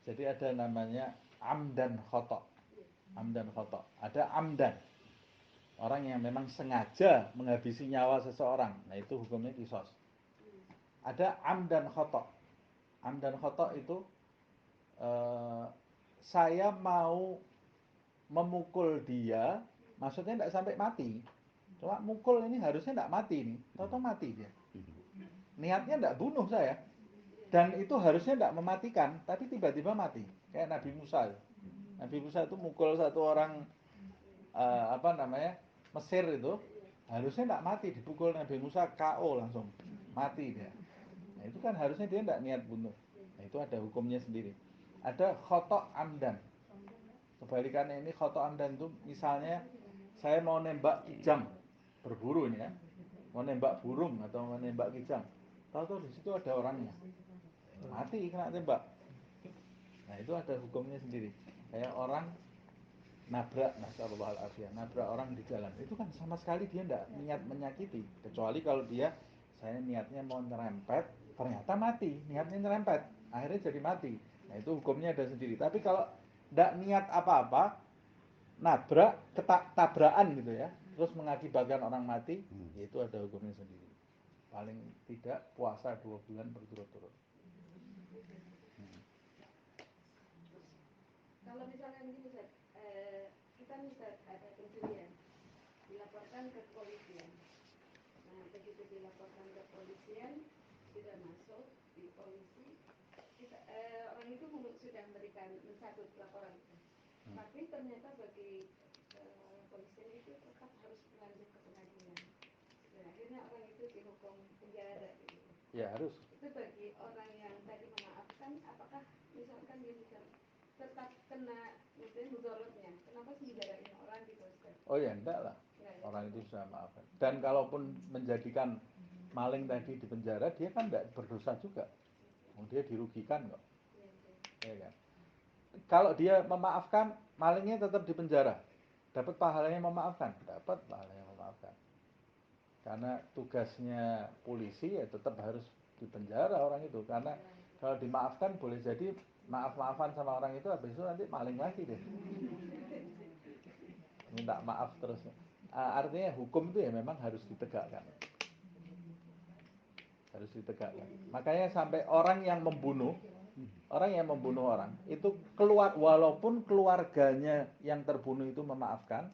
Jadi ada namanya amdan khotok. Amdan khotok. Ada amdan. Orang yang memang sengaja menghabisi nyawa seseorang. Nah itu hukumnya kisos. Ada amdan khotok. Amdan khotok itu saya mau memukul dia, maksudnya tidak sampai mati. Cuma mukul ini harusnya tidak mati nih, tahu-tahu mati dia. Niatnya tidak bunuh saya, dan itu harusnya tidak mematikan, tapi tiba-tiba mati. Kayak Nabi Musa. Nabi Musa itu mukul satu orang Mesir itu, harusnya tidak mati, dipukul Nabi Musa KO langsung mati dia. Nah itu kan harusnya dia tidak niat bunuh. Nah itu ada hukumnya sendiri. Ada khotok amdan. Kebalikannya ini khotok amdan itu misalnya saya mau nembak kijang, berburu ini ya, mau nembak burung atau mau nembak kijang, tahu-tahu di situ ada orangnya, mati kena tembak. Nah itu ada hukumnya sendiri. Kayak orang nabrak, nabrak orang di jalan, itu kan sama sekali dia tidak niat menyakiti, kecuali kalau dia saya niatnya mau nyerempet, ternyata mati, niatnya nyerempet, akhirnya jadi mati. Nah itu hukumnya ada sendiri. Tapi kalau tidak niat apa-apa, nabrak, tabrakan gitu ya, terus mengakibatkan orang mati, itu ada hukumnya sendiri. Paling tidak puasa 2 bulan berturut-turut. Kalau misalnya ini kita bisa ada pencurian, dilaporkan ke kepolisian. Nah, begitu dilaporkan ke kepolisian, sudah masuk di polisi, orang itu sudah mencabut laporan itu. Tapi ternyata bagi kepolisian itu tetap harus lanjut ke pengadilan. Dan akhirnya orang itu dihukum penjara gitu. Ya harus. Itu bagi orang yang tadi memaafkan, apakah misalkan dia bisa tetap kena mudorotnya? Kenapa sih bidarain orang gitu Ustaz? Oh ya enggak lah, orang itu sudah maafkan. Dan kalaupun menjadikan maling tadi di penjara, dia kan enggak berdosa juga. Dia dirugikan kok. Ya kan? Kalau dia memaafkan, malingnya tetap di penjara. Dapat pahalanya memaafkan, dapat pahalanya memaafkan. Karena tugasnya polisi ya tetap harus di penjara orang itu. Karena kalau dimaafkan boleh jadi maaf-maafan sama orang itu, habis itu nanti maling lagi deh. Minta maaf terus. Artinya hukum itu ya memang harus ditegakkan. Harus ditegakkan. Makanya sampai orang yang membunuh orang itu keluar, walaupun keluarganya yang terbunuh itu memaafkan,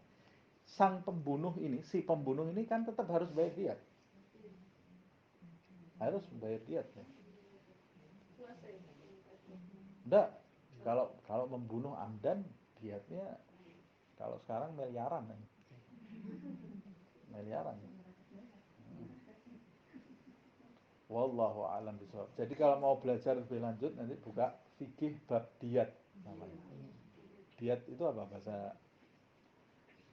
sang pembunuh ini, si pembunuh ini kan tetap harus bayar diat. Harus bayar diat ya. Enggak. Kalau membunuh amdan, diatnya kalau sekarang miliaran ya. Miliaran. Wallahu a'lam bishawab. Jadi kalau mau belajar lebih lanjut nanti buka fikih bab diat namanya. Diat itu apa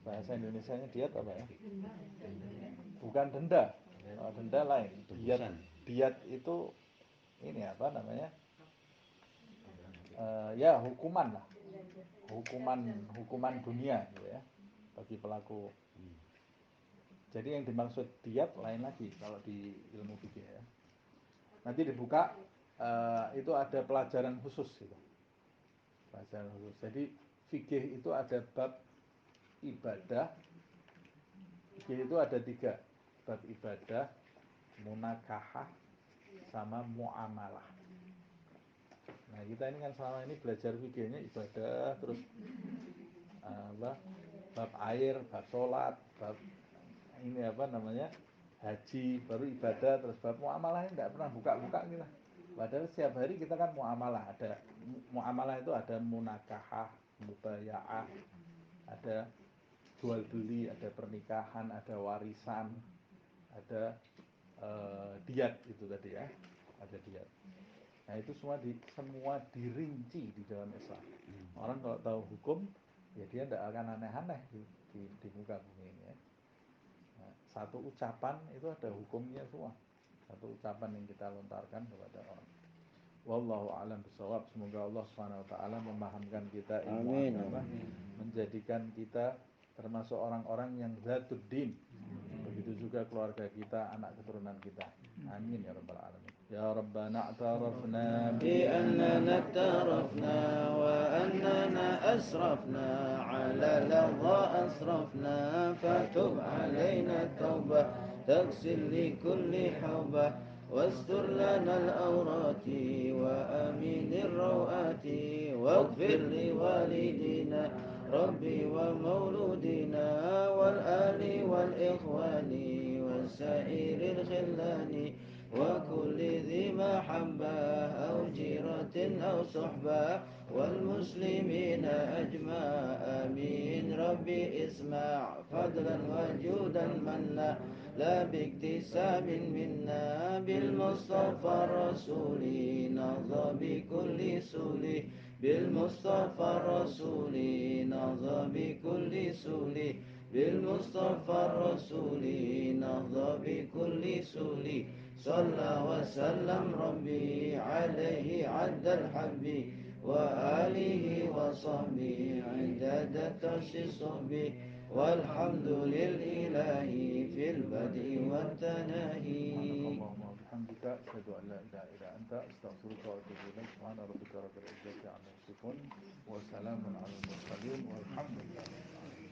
bahasa Indonesianya diat apa ya? Bukan denda. Oh, denda lain. Diat itu ini apa namanya? Ya hukuman lah. Hukuman dunia gitu ya bagi pelaku. Jadi yang dimaksud diat lain lagi kalau di ilmu fikih ya. Nanti dibuka itu ada pelajaran khusus gitu. Pelajaran khusus. Jadi fikih itu ada bab ibadah. Fikih itu ada 3. Bab ibadah, munakahah, sama muamalah. Nah kita ini kan selama ini belajar fikihnya ibadah, terus bab air, bab sholat, bab ini apa namanya haji, baru ibadah, terus bab muamalahnya tidak pernah buka-buka kita. Padahal setiap hari kita kan muamalah. Ada muamalah itu ada munakahah, mubayaah, ada jual beli, ada pernikahan, ada warisan, ada diat itu tadi ya, ada diat. Nah itu semua dirinci di dalam Islam. Orang kalau tahu hukum, ya dia tidak akan aneh-aneh di muka bumi ini ya. Nah, satu ucapan itu ada hukumnya semua. Satu ucapan yang kita lontarkan kepada orang. Wallahu a'lam bishawab. Semoga Allah SWT memahamkan kita ilmu Amin. agama, menjadikan kita termasuk orang-orang yang zatuddin. Begitu juga keluarga kita, anak keturunan kita. Amin ya rabbal alamin. Ya Rabbana a'tarafna بأننا اعترفنا وأننا أسرفنا على لظى أسرفنا فتب علينا التوبة تغسل لكل حوبة واستر لنا الأورات وأمين الروآت واغفر لوالدينا ربي ومولودنا والآل والإخوان وسائر الخلان وكل ذي محبة أو جيرة أو صحبة والمسلمين أجمع آمين ربي اسمع فضلا وجودا منا لا باكتساب منا بالمصطفى الرسول نهضى بكل سول بالمصطفى الرسول نهضى بكل سول بالمصطفى الرسول نهضى بكل سول صلى وسلم ربي عليه عد الحب وآله وصحبه عدد صحبه والحمد لله في البدء والتناهي. اللهم وبحمدك أشهد أن لا إله إلا أنت أستغفرك وأتوب إليك. سبحان ربك رب العزة عما يصفون وسلام على المرسلين والحمد لله رب العالمين.